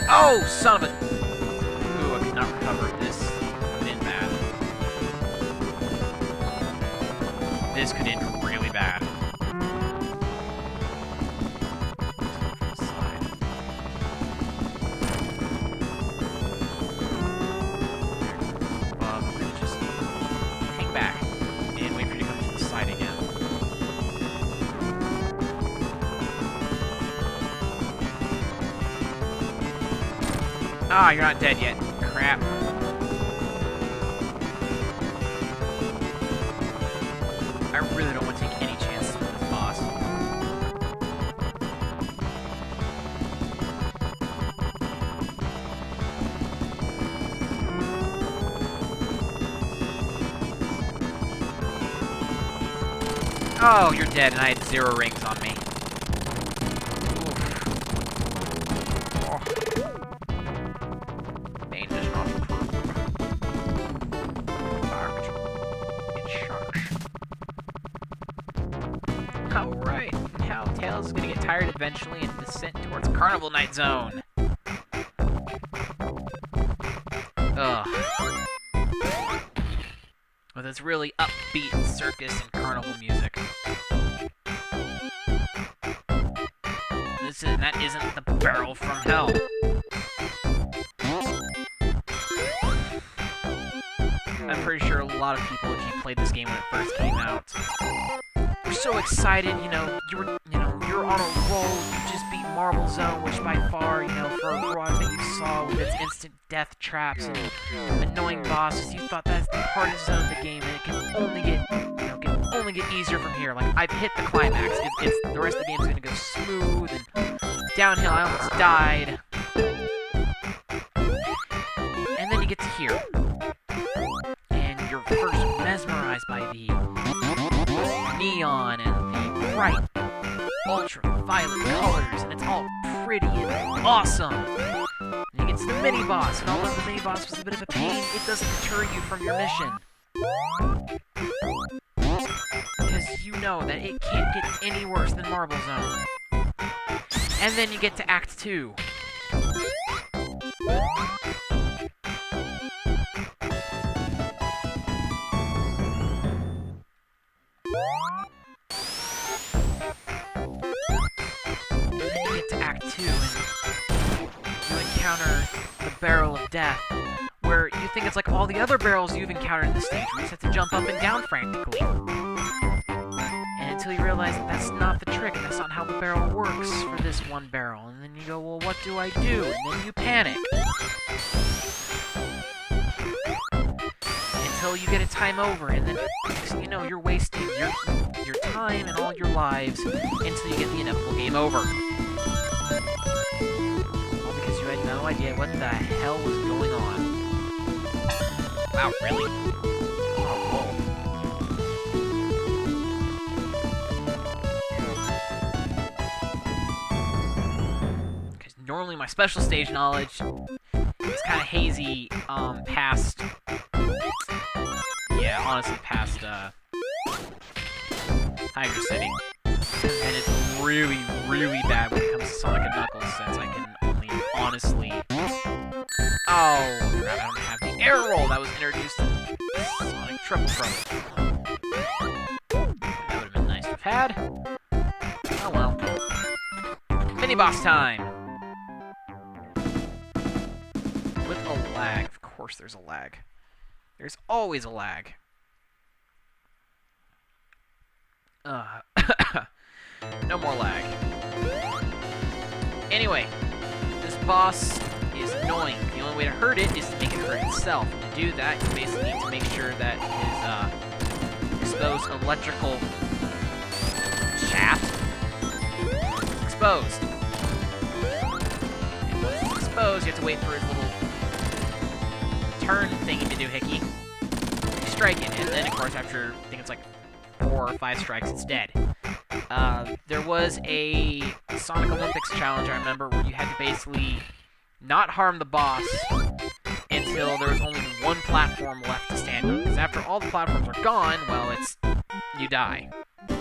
Oh, son of a... not recover. This could end bad. This could end really bad. I'm gonna just hang back and wait for you to come to the side again. Ah, you're not dead yet. Crap. I really don't want to take any chances with this boss. Oh, you're dead, and I had 0 rings on me. Alright, now Tails is gonna get tired eventually and descend towards Carnival Night Zone. Ugh. With its really upbeat circus and carnival music. That isn't the barrel from hell. I'm pretty sure a lot of people, if you played this game when it first came out, were so excited, you were on a roll, you just beat Marble Zone, which by far, for a variety that you saw with its instant death traps and annoying bosses, you thought that's the hardest zone of the game, and it can only get easier from here. Like, I've hit the climax. The rest of the game's gonna go smooth and downhill. I almost died. And then you get to here. And you're first mesmerized by the neon and the bright ultraviolet colors, and it's all pretty and awesome. And you get to the mini-boss, and although the mini-boss was a bit of a pain, it doesn't deter you from your mission. Because you know that it can't get any worse than Marble Zone. And then you get to Act 2. Encounter the Barrel of Death, where you think it's like all the other barrels you've encountered in the stage, where you just have to jump up and down frantically. And until you realize that that's not the trick, and that's not how the barrel works for this one barrel. And then you go, well, what do I do? And then you panic. Until you get a time over, and then, you know, you're wasting your time and all your lives until you get the inevitable game over. I had no idea what the hell was going on. Wow, really? Oh, because normally my special stage knowledge is kind of hazy past... Yeah, honestly, past Tiger City. And it's really, really bad when it comes to Sonic and Knuckles, since I can honestly... Oh, I forgot I don't have the air roll that was introduced in Sonic Triple Trouble. That would have been nice to have had. Oh well. Mini-boss time! With a lag. Of course there's a lag. There's always a lag. No more lag. Anyway. This boss is annoying. The only way to hurt it is to make it hurt itself. And to do that, you basically need to make sure that his exposed electrical shaft is exposed. And once it's exposed, you have to wait for his little turn thingy to do hickey. You strike it, and then, of course, after, I think it's like 4 or 5 strikes, it's dead. There was a Sonic Olympics challenge, I remember, where you had to basically not harm the boss until there was only one platform left to stand on. Because after all the platforms are gone, well, you die. I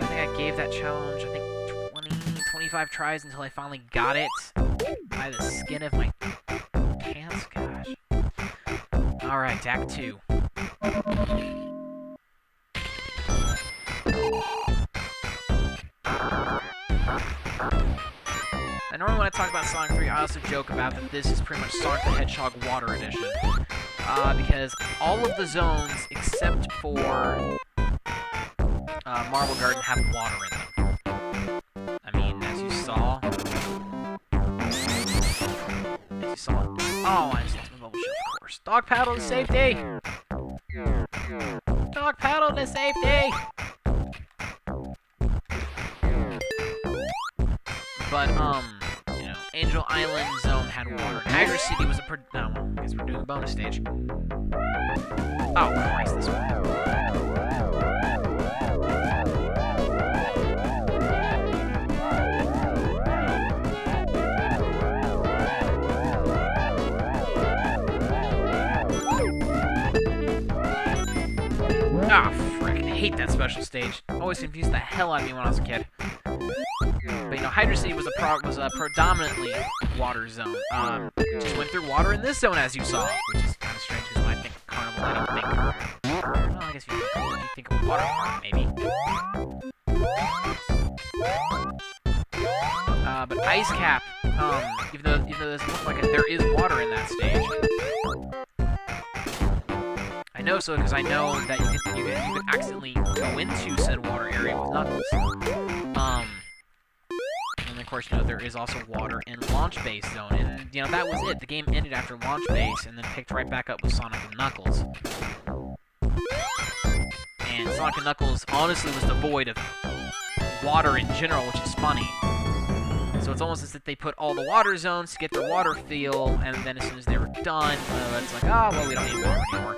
think I gave that challenge, I think, 25 tries until I finally got it by the skin of my pants. Gosh. Alright, Act 2. And normally when I talk about Sonic 3, I also joke about that this is pretty much Sonic the Hedgehog Water Edition. Because all of the zones, except for Marble Garden, have water in them. I mean, as you saw... Oh, I just lost my bubble shell, of course. Dog paddle to safety! Dog paddle to safety! But, you know, Angel Island Zone had water. Hydra City was a no, I guess we're doing a bonus stage. Oh, Christ, this one. Ah, frick, I hate that special stage. Always confused the hell out of me when I was a kid. But, you know, Hydra City was a predominantly water zone. Just went through water in this zone, as you saw, which is kind of strange, because when I think Carnival, I don't think... Well, I guess if you think of water park, maybe. But Ice Cap, even though it doesn't look like it, there is water in that stage. I know so because I know that you could accidentally go into said water area with Knuckles. And of course, you know, there is also water in Launch Base Zone, and, you know, that was it. The game ended after Launch Base, and then picked right back up with Sonic and Knuckles. And Sonic and Knuckles honestly was devoid of water in general, which is funny. So it's almost as if they put all the water zones to get their water feel, and then as soon as they were done, it's like, oh, well, we don't need water anymore.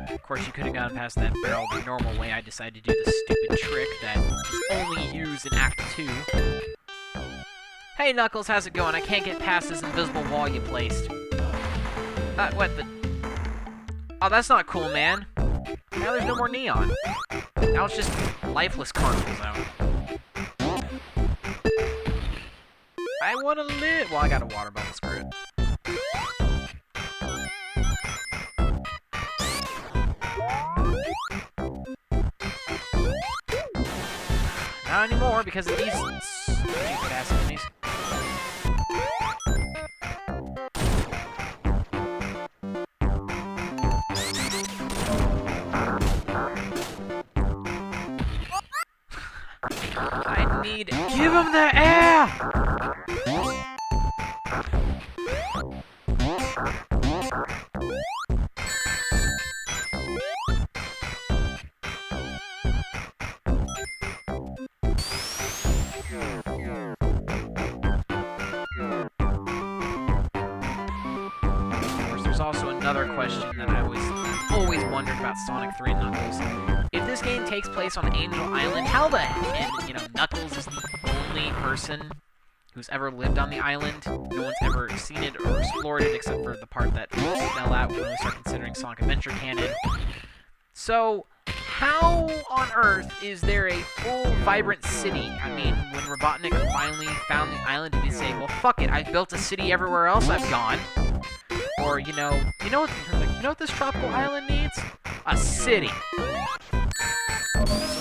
Of course, you could have gotten past that barrel the normal way. I decided to do the stupid trick that is only used in Act 2. Hey, Knuckles, how's it going? I can't get past this invisible wall you placed. What the... Oh, that's not cool, man. Now there's no more neon. Now it's just lifeless carnivals out. I want to live... Well, I got a water bottle, screw it. Not anymore, because of these fast enemies. I need... Give him the air! There's also another question that I was always wondered about Sonic 3 and Knuckles. If this game takes place on Angel Island, how the heck, you know, Knuckles is the only person who's ever lived on the island. No one's ever seen it or explored it except for the part that fell out when we start considering Sonic Adventure canon. So, how on earth is there a full, vibrant city? I mean, when Robotnik finally found the island, did he say, well, fuck it, I've built a city everywhere else I've gone? Or, you know what this tropical island needs? A city. So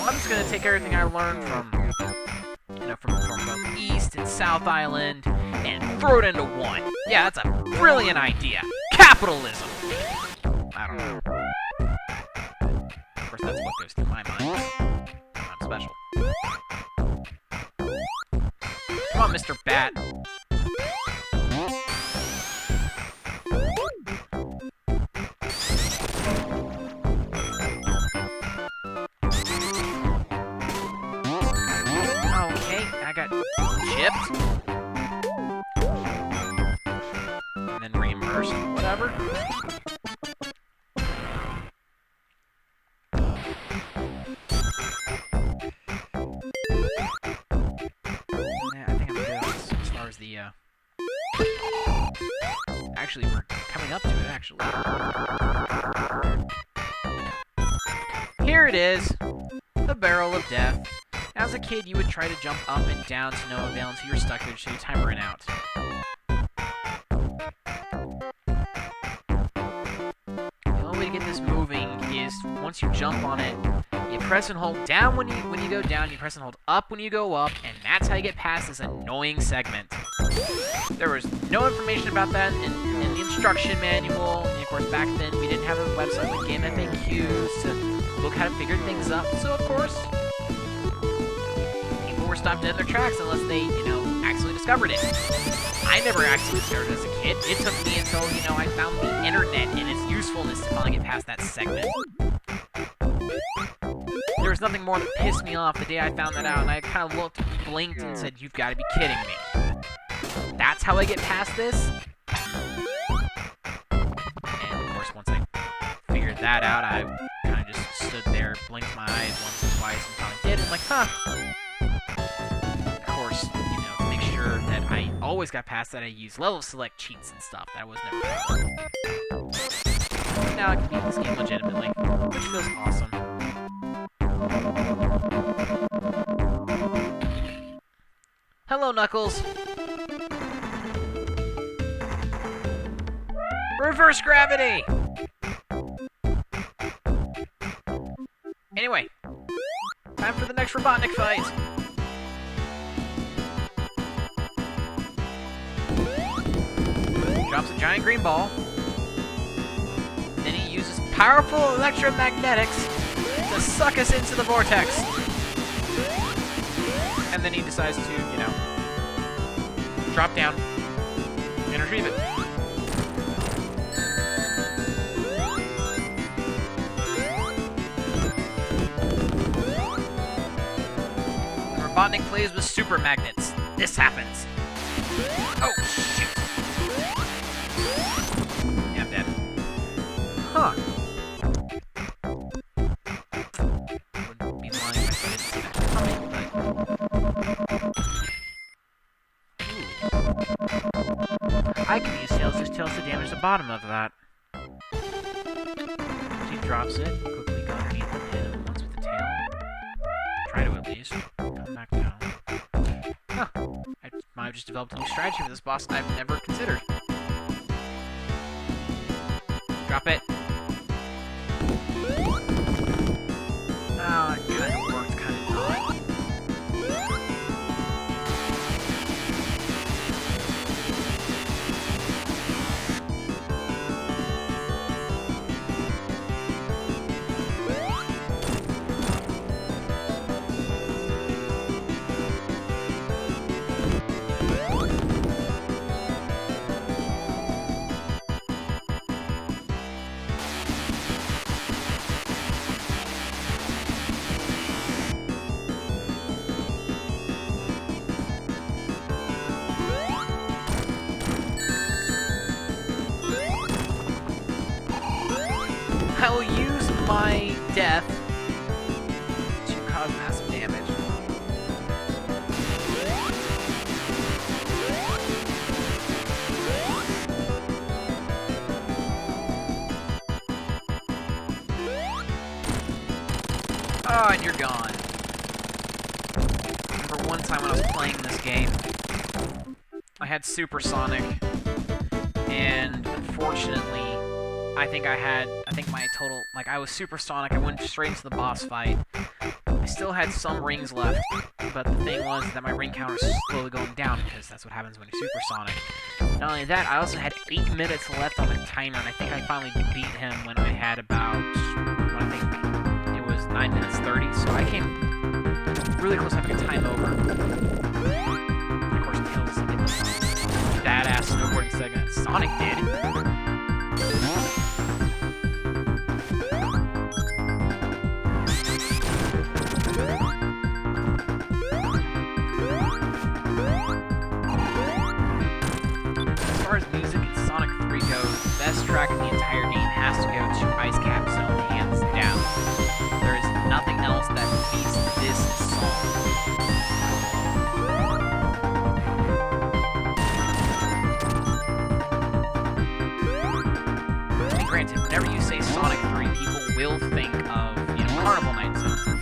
I'm just gonna take everything I learned from both East and South Island and throw it into one. Yeah, that's a brilliant idea. Capitalism. I don't know. Of course, that's what goes through my mind. I'm special. Come on, Mr. Bat. Chipped. And then reimbursed. Whatever. Yeah, I think I'm good as far as the, Actually, we're coming up to it, actually. Here it is. The Barrel of Death. As a kid, you would try to jump up and down to no avail until you were stuck there, so your timer ran out. The only way to get this moving is once you jump on it, you press and hold down when you go down, you press and hold up when you go up, and that's how you get past this annoying segment. There was no information about that in the instruction manual, and of course back then we didn't have a website with game FAQs to look how to figure things out, so of course were stopped in their tracks unless they, actually discovered it. I never actually discovered it as a kid. It took me until, I found the internet and its usefulness to finally get past that segment. There was nothing more that pissed me off the day I found that out, and I kind of looked, blinked, and said, you've got to be kidding me. That's how I get past this? And, of course, once I figured that out, I kind of just stood there, blinked my eyes once or twice, and finally did, and like, huh. To make sure that I always got past that, I used level select cheats and stuff. That was never fun. Now I can beat this game legitimately, which feels awesome. Hello, Knuckles. Reverse gravity! Anyway, time for the next Robotnik fight. Drops a giant green ball. Then he uses powerful electromagnetics to suck us into the vortex. And then he decides to, drop down and retrieve it. When Robotnik plays with super magnets, this happens. Oh, shoot. Yeah, I'm dead. Huh. Would be lying if I didn't see that coming, but... I can use tails as tails to damage the bottom of that. She drops it, quickly go underneath and hit him once with the tail. Try to at least. Come back down. Huh. I might have just developed a new strategy for this boss I've never considered. Drop it. Oh, it kind of worked, kind of not. I will use my death to cause massive damage. Oh, and you're gone. I remember one time when I was playing this game, I had Supersonic, and unfortunately, I think my total, I was supersonic, I went straight into the boss fight. I still had some rings left, but the thing was that my ring counter was slowly going down, because that's what happens when you're supersonic. Not only that, I also had 8 minutes left on the timer, and I think I finally beat him when I had about, I think it was 9 minutes 30, so I came really close to having a time over. And of course, Tails did a badass snowboarding segment. Sonic did. As far as music in Sonic 3 goes, the best track in the entire game has to go to Ice Cap Zone, hands down. There is nothing else that beats this song. And granted, whenever you say Sonic 3, people will think of, Carnival Night Zone.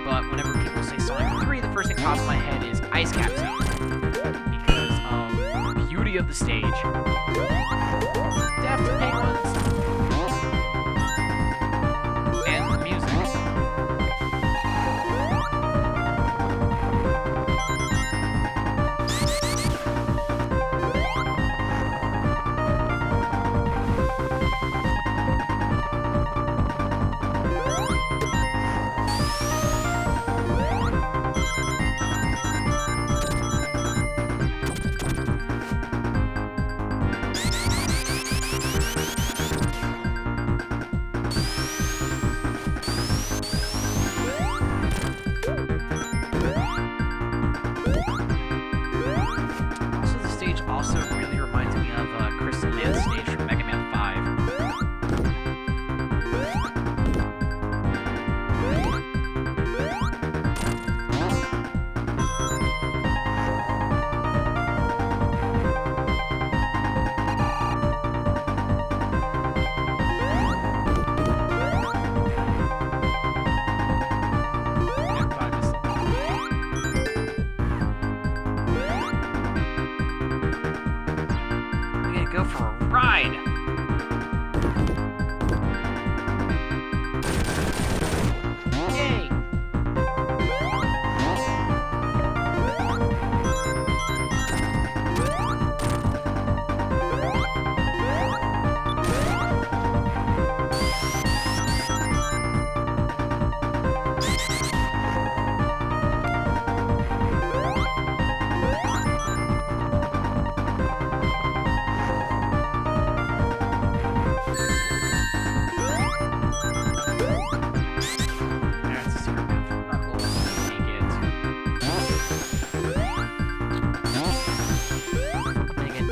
But whenever people say Sonic 3, the first thing that pops in my head is Ice Cap Zone. Of the stage. Daft Penguins. And the music.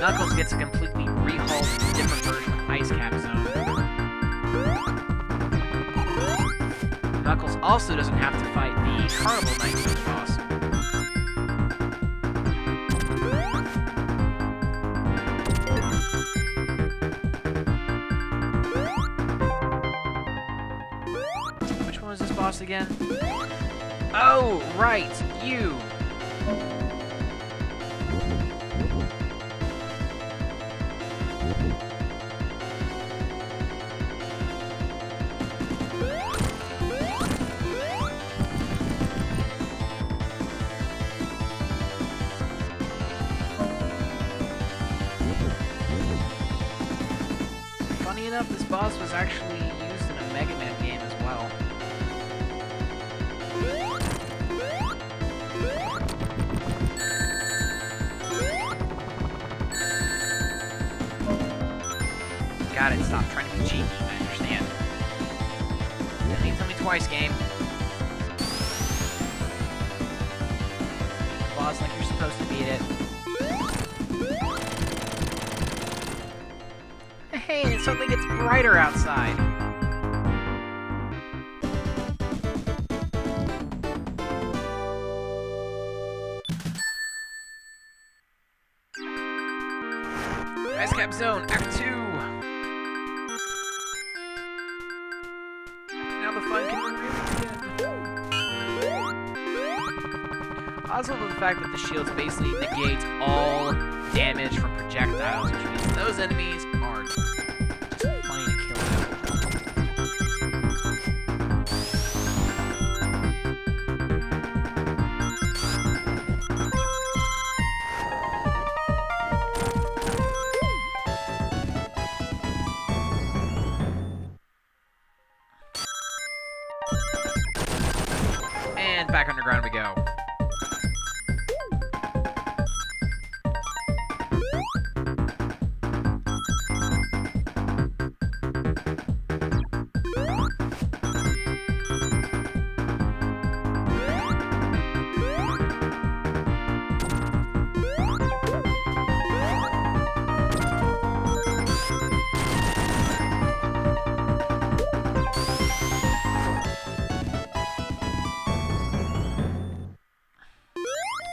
Knuckles gets a completely rehauled, different version of Ice Cap Zone. Knuckles also doesn't have to fight the Carnival Knight Mini boss. Which one was this boss again? Oh, right, you! Funny enough, this boss was actually used in a Mega Man game as well. Got it, stop trying to be cheeky, I understand. You don't need to tell me twice, game. Beat the boss like you're supposed to beat it. Hey, it suddenly gets brighter outside. Ice Cap Zone, Act 2. Now the fun can begin. I also love the fact that the shields basically negate all damage from projectiles, which means those enemies are just funny to kill. And back underground we go.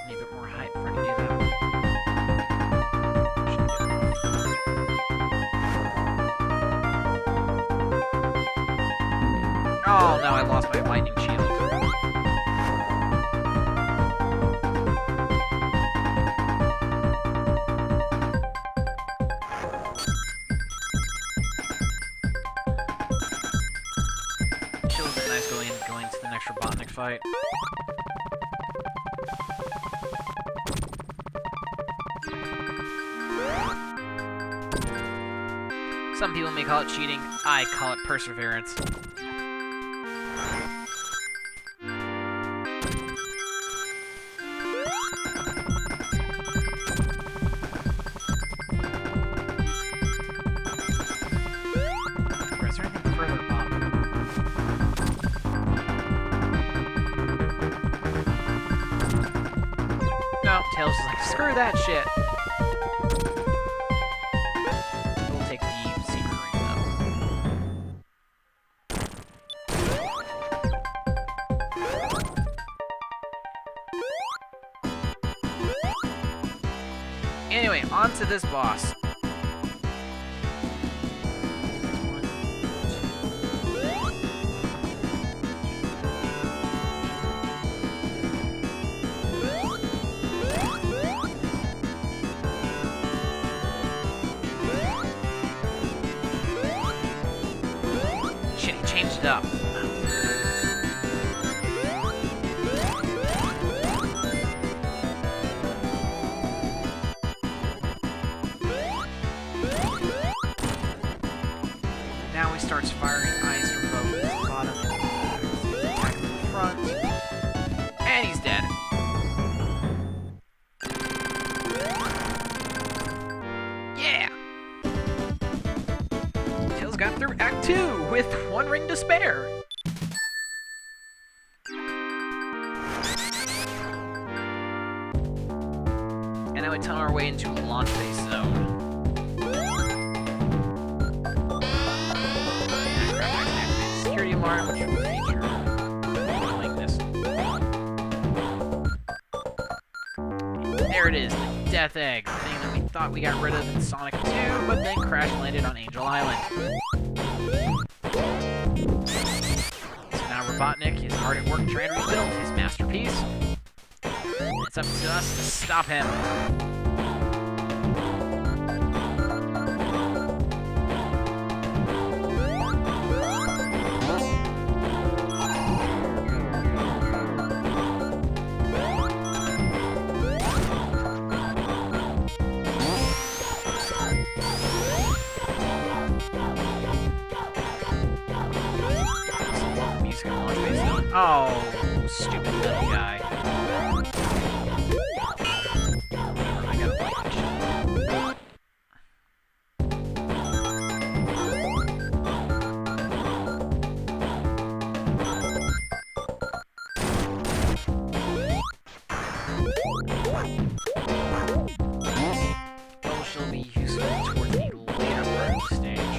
Need a bit more height for it to do that. Oh no, I lost my lightning shield. Shield would be nice going to the next Robotnik fight. Some people may call it cheating, I call it perseverance. Is there anything further up? No, Tails is like, screw that shit. We'll take the secret ring though. Anyway, on to this boss. Shit, he changed it up. Now he starts firing ice from both the bottom and attack from the front. And he's dead. Yeah! Tails got through Act 2 with one ring to spare. And now we tunnel our way into launch base zone. Security alarm, which will feature like this. There it is, the Death Egg, the thing that we thought we got rid of in Sonic 2, but then crash landed on Angel Island. So now Robotnik is hard at work trying to rebuild his masterpiece. And it's up to us to stop him. Oh, stupid little guy. I gotta like this shit. Oh, she'll be useful towards the later part of the stage.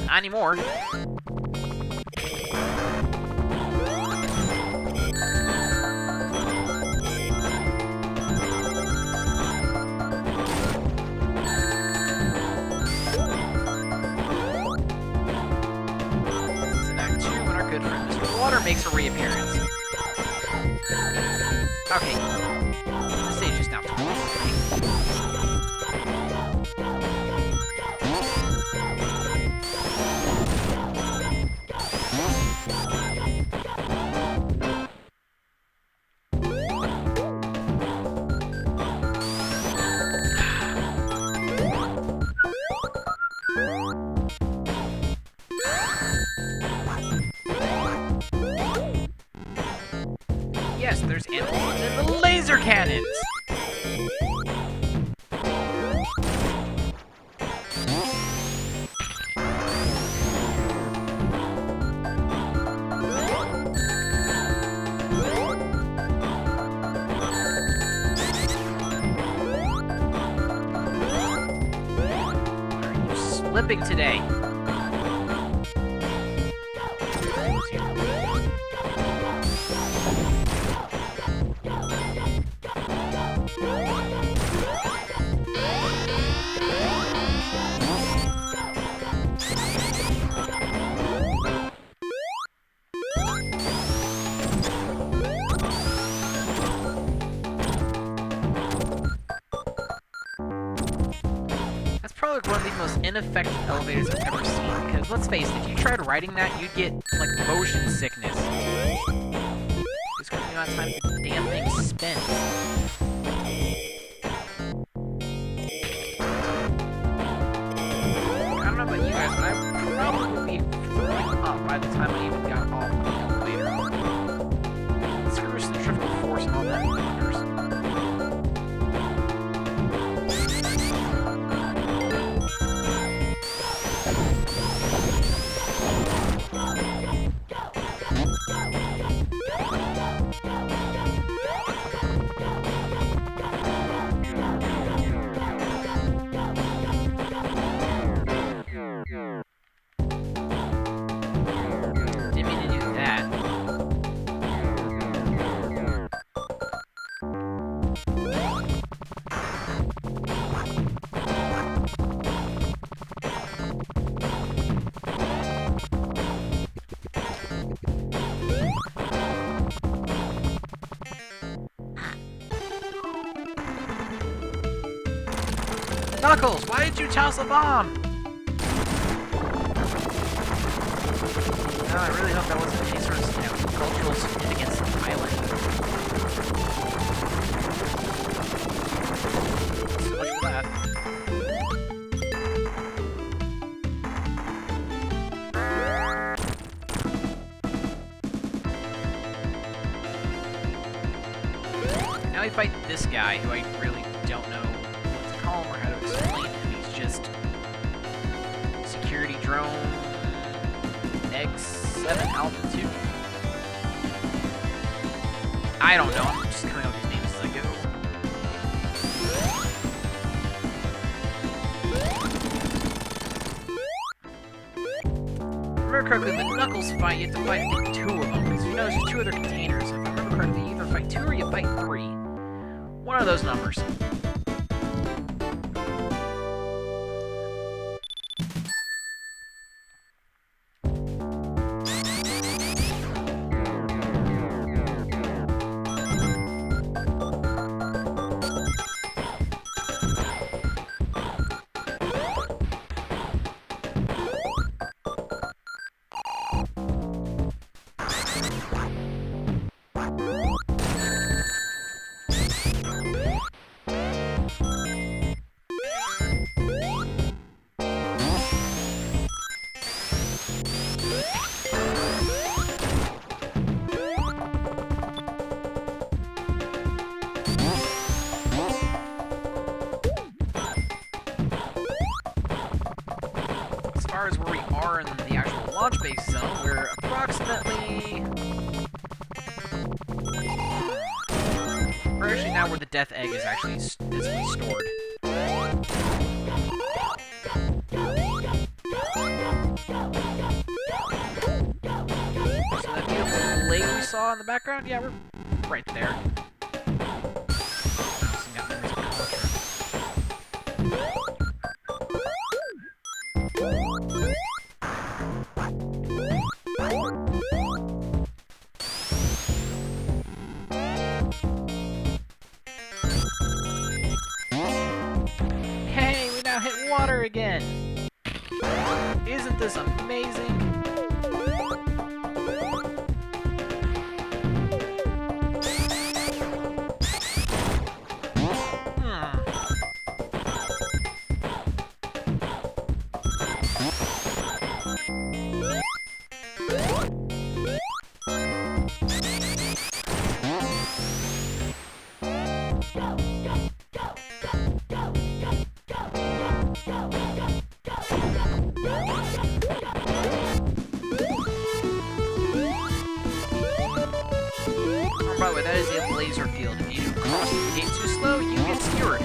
Not anymore. Makes a reappearance. Okay. The stage is now totally Yes, there's animals and the laser cannons! Are you slipping today? One of the most ineffective elevators I've ever seen, because let's face it, if you tried riding that, you'd get, like, motion sickness. Just because the amount of time the damn thing spins. I don't know about you guys, but I probably would be throwing up by the time I even got off the elevator. Screw centrifugal force and all that wonders. Knuckles, why did you toss a bomb? No, I really hope that wasn't any sort of, cultural significance of the island. So much for that. Now we fight this guy, who I really don't know what to call him or how to explain him. He's just security drone X7 Alpha 2. I don't know. I'm just coming up with these names as I go. If I remember correctly, the Knuckles fight, you have to fight two of them. Because if you notice, there's two other containers. If I remember correctly, you either fight 2 or you fight 3. One of those numbers. As far as where we are in the actual launch base zone, we're approximately... We're actually now where the death egg is actually physically stored. So that beautiful lake we saw in the background, yeah, we're right there. Hey, we now hit water again! Isn't this amazing? By the way, that is a laser field. If you cross the gate too slow, you get skewered.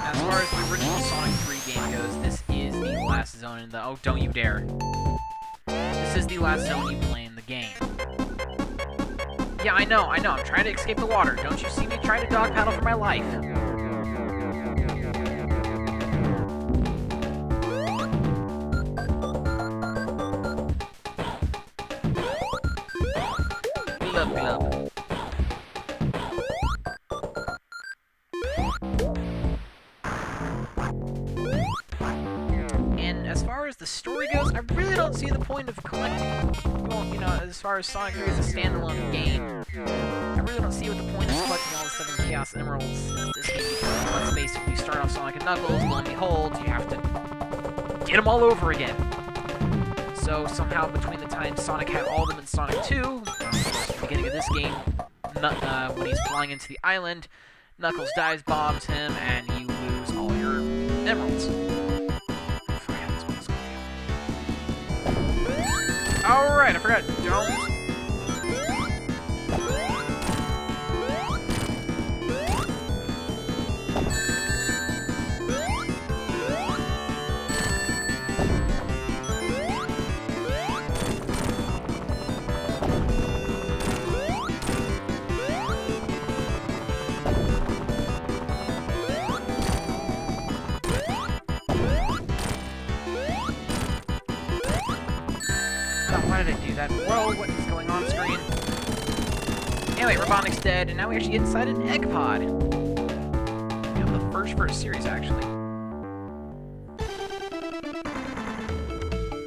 As far as the original Sonic 3 game goes, this is the last zone in the... Oh, don't you dare. This is the last zone you play in the game. Yeah, I know. I'm trying to escape the water. Don't you see me trying to dog paddle for my life? Glub, glub. As far as the story goes, I really don't see the point of collecting, well, you know, as far as Sonic 3 is a standalone game, I really don't see what the point is collecting all the 7 Chaos Emeralds in this game, because let's face it, when you start off Sonic and Knuckles, lo and behold, you have to get them all over again. So somehow between the time Sonic had all of them in Sonic 2, the beginning of this game, when he's flying into the island, Knuckles dives, bombs him, and you lose all your emeralds. Alright, I forgot. Don't. Why did I do that? Whoa, what is going on screen? Anyway, Robotnik's dead, and now we're actually inside an egg pod. You know, the first for a series, actually.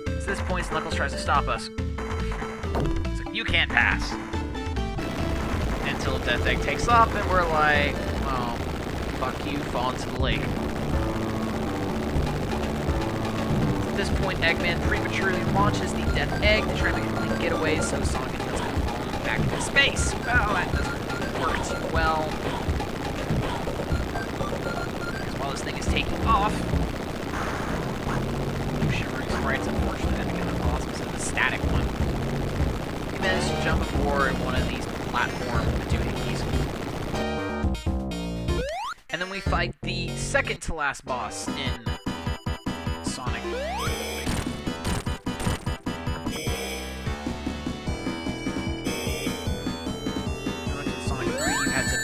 So at this point, Knuckles tries to stop us. He's like, you can't pass. until Death Egg takes off, and we're like, oh, fuck you, fall into the lake. At this point, Eggman prematurely launches the Death Egg to try to make a clean getaway, so Sonic ends up falling back into space. Well, that doesn't work too well. Because while this thing is taking off, shimmering sprites, unfortunately, I think it's awesome, so it's a static one. We managed to jump aboard one of these platform doohickeys. And then we fight the second to last boss in Sonic. Sonic 3, you had to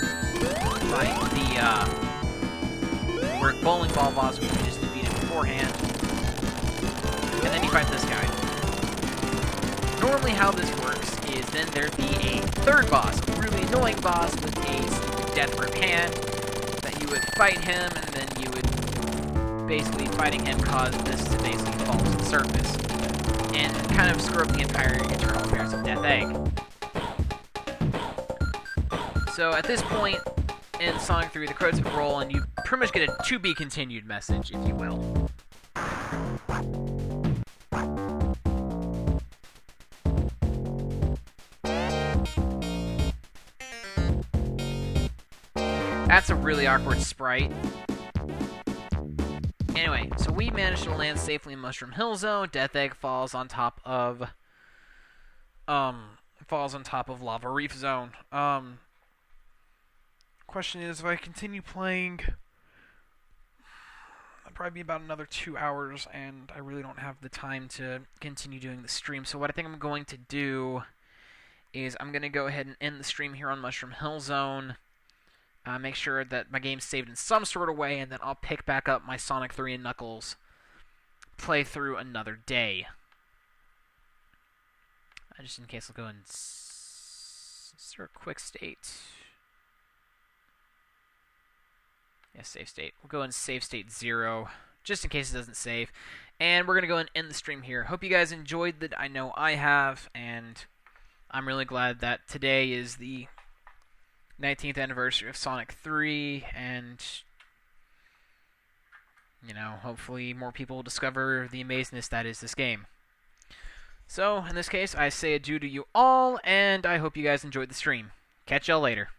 fight the bowling ball boss, which we just defeated beforehand. And then you fight this guy. Normally how this works is then there'd be a third boss, a really annoying boss with a death grip hand, that you would fight him, and then you would basically fighting him cause this to basically fall to the surface and kind of screw up the entire internal affairs of Death Egg. So at this point in Sonic 3, the credits would roll, and you pretty much get a to be continued message, if you will. That's a really awkward sprite. Anyway, so we managed to land safely in Mushroom Hill Zone. Death Egg falls on top of Lava Reef Zone. Question is, if I continue playing, it'll probably be about another 2 hours, and I really don't have the time to continue doing the stream. So what I think I'm going to do is I'm going to go ahead and end the stream here on Mushroom Hill Zone. Make sure that my game's saved in some sort of way, and then I'll pick back up my Sonic 3 and Knuckles playthrough another day. Just in case, I'll go and start a quick state. Yeah, save state. We'll go and save state 0, just in case it doesn't save. And we're going to go and end the stream here. Hope you guys enjoyed it. I know I have, and I'm really glad that today is the 19th anniversary of Sonic 3, and, you know, hopefully more people will discover the amazingness that is this game. So, in this case, I say adieu to you all, and I hope you guys enjoyed the stream. Catch y'all later.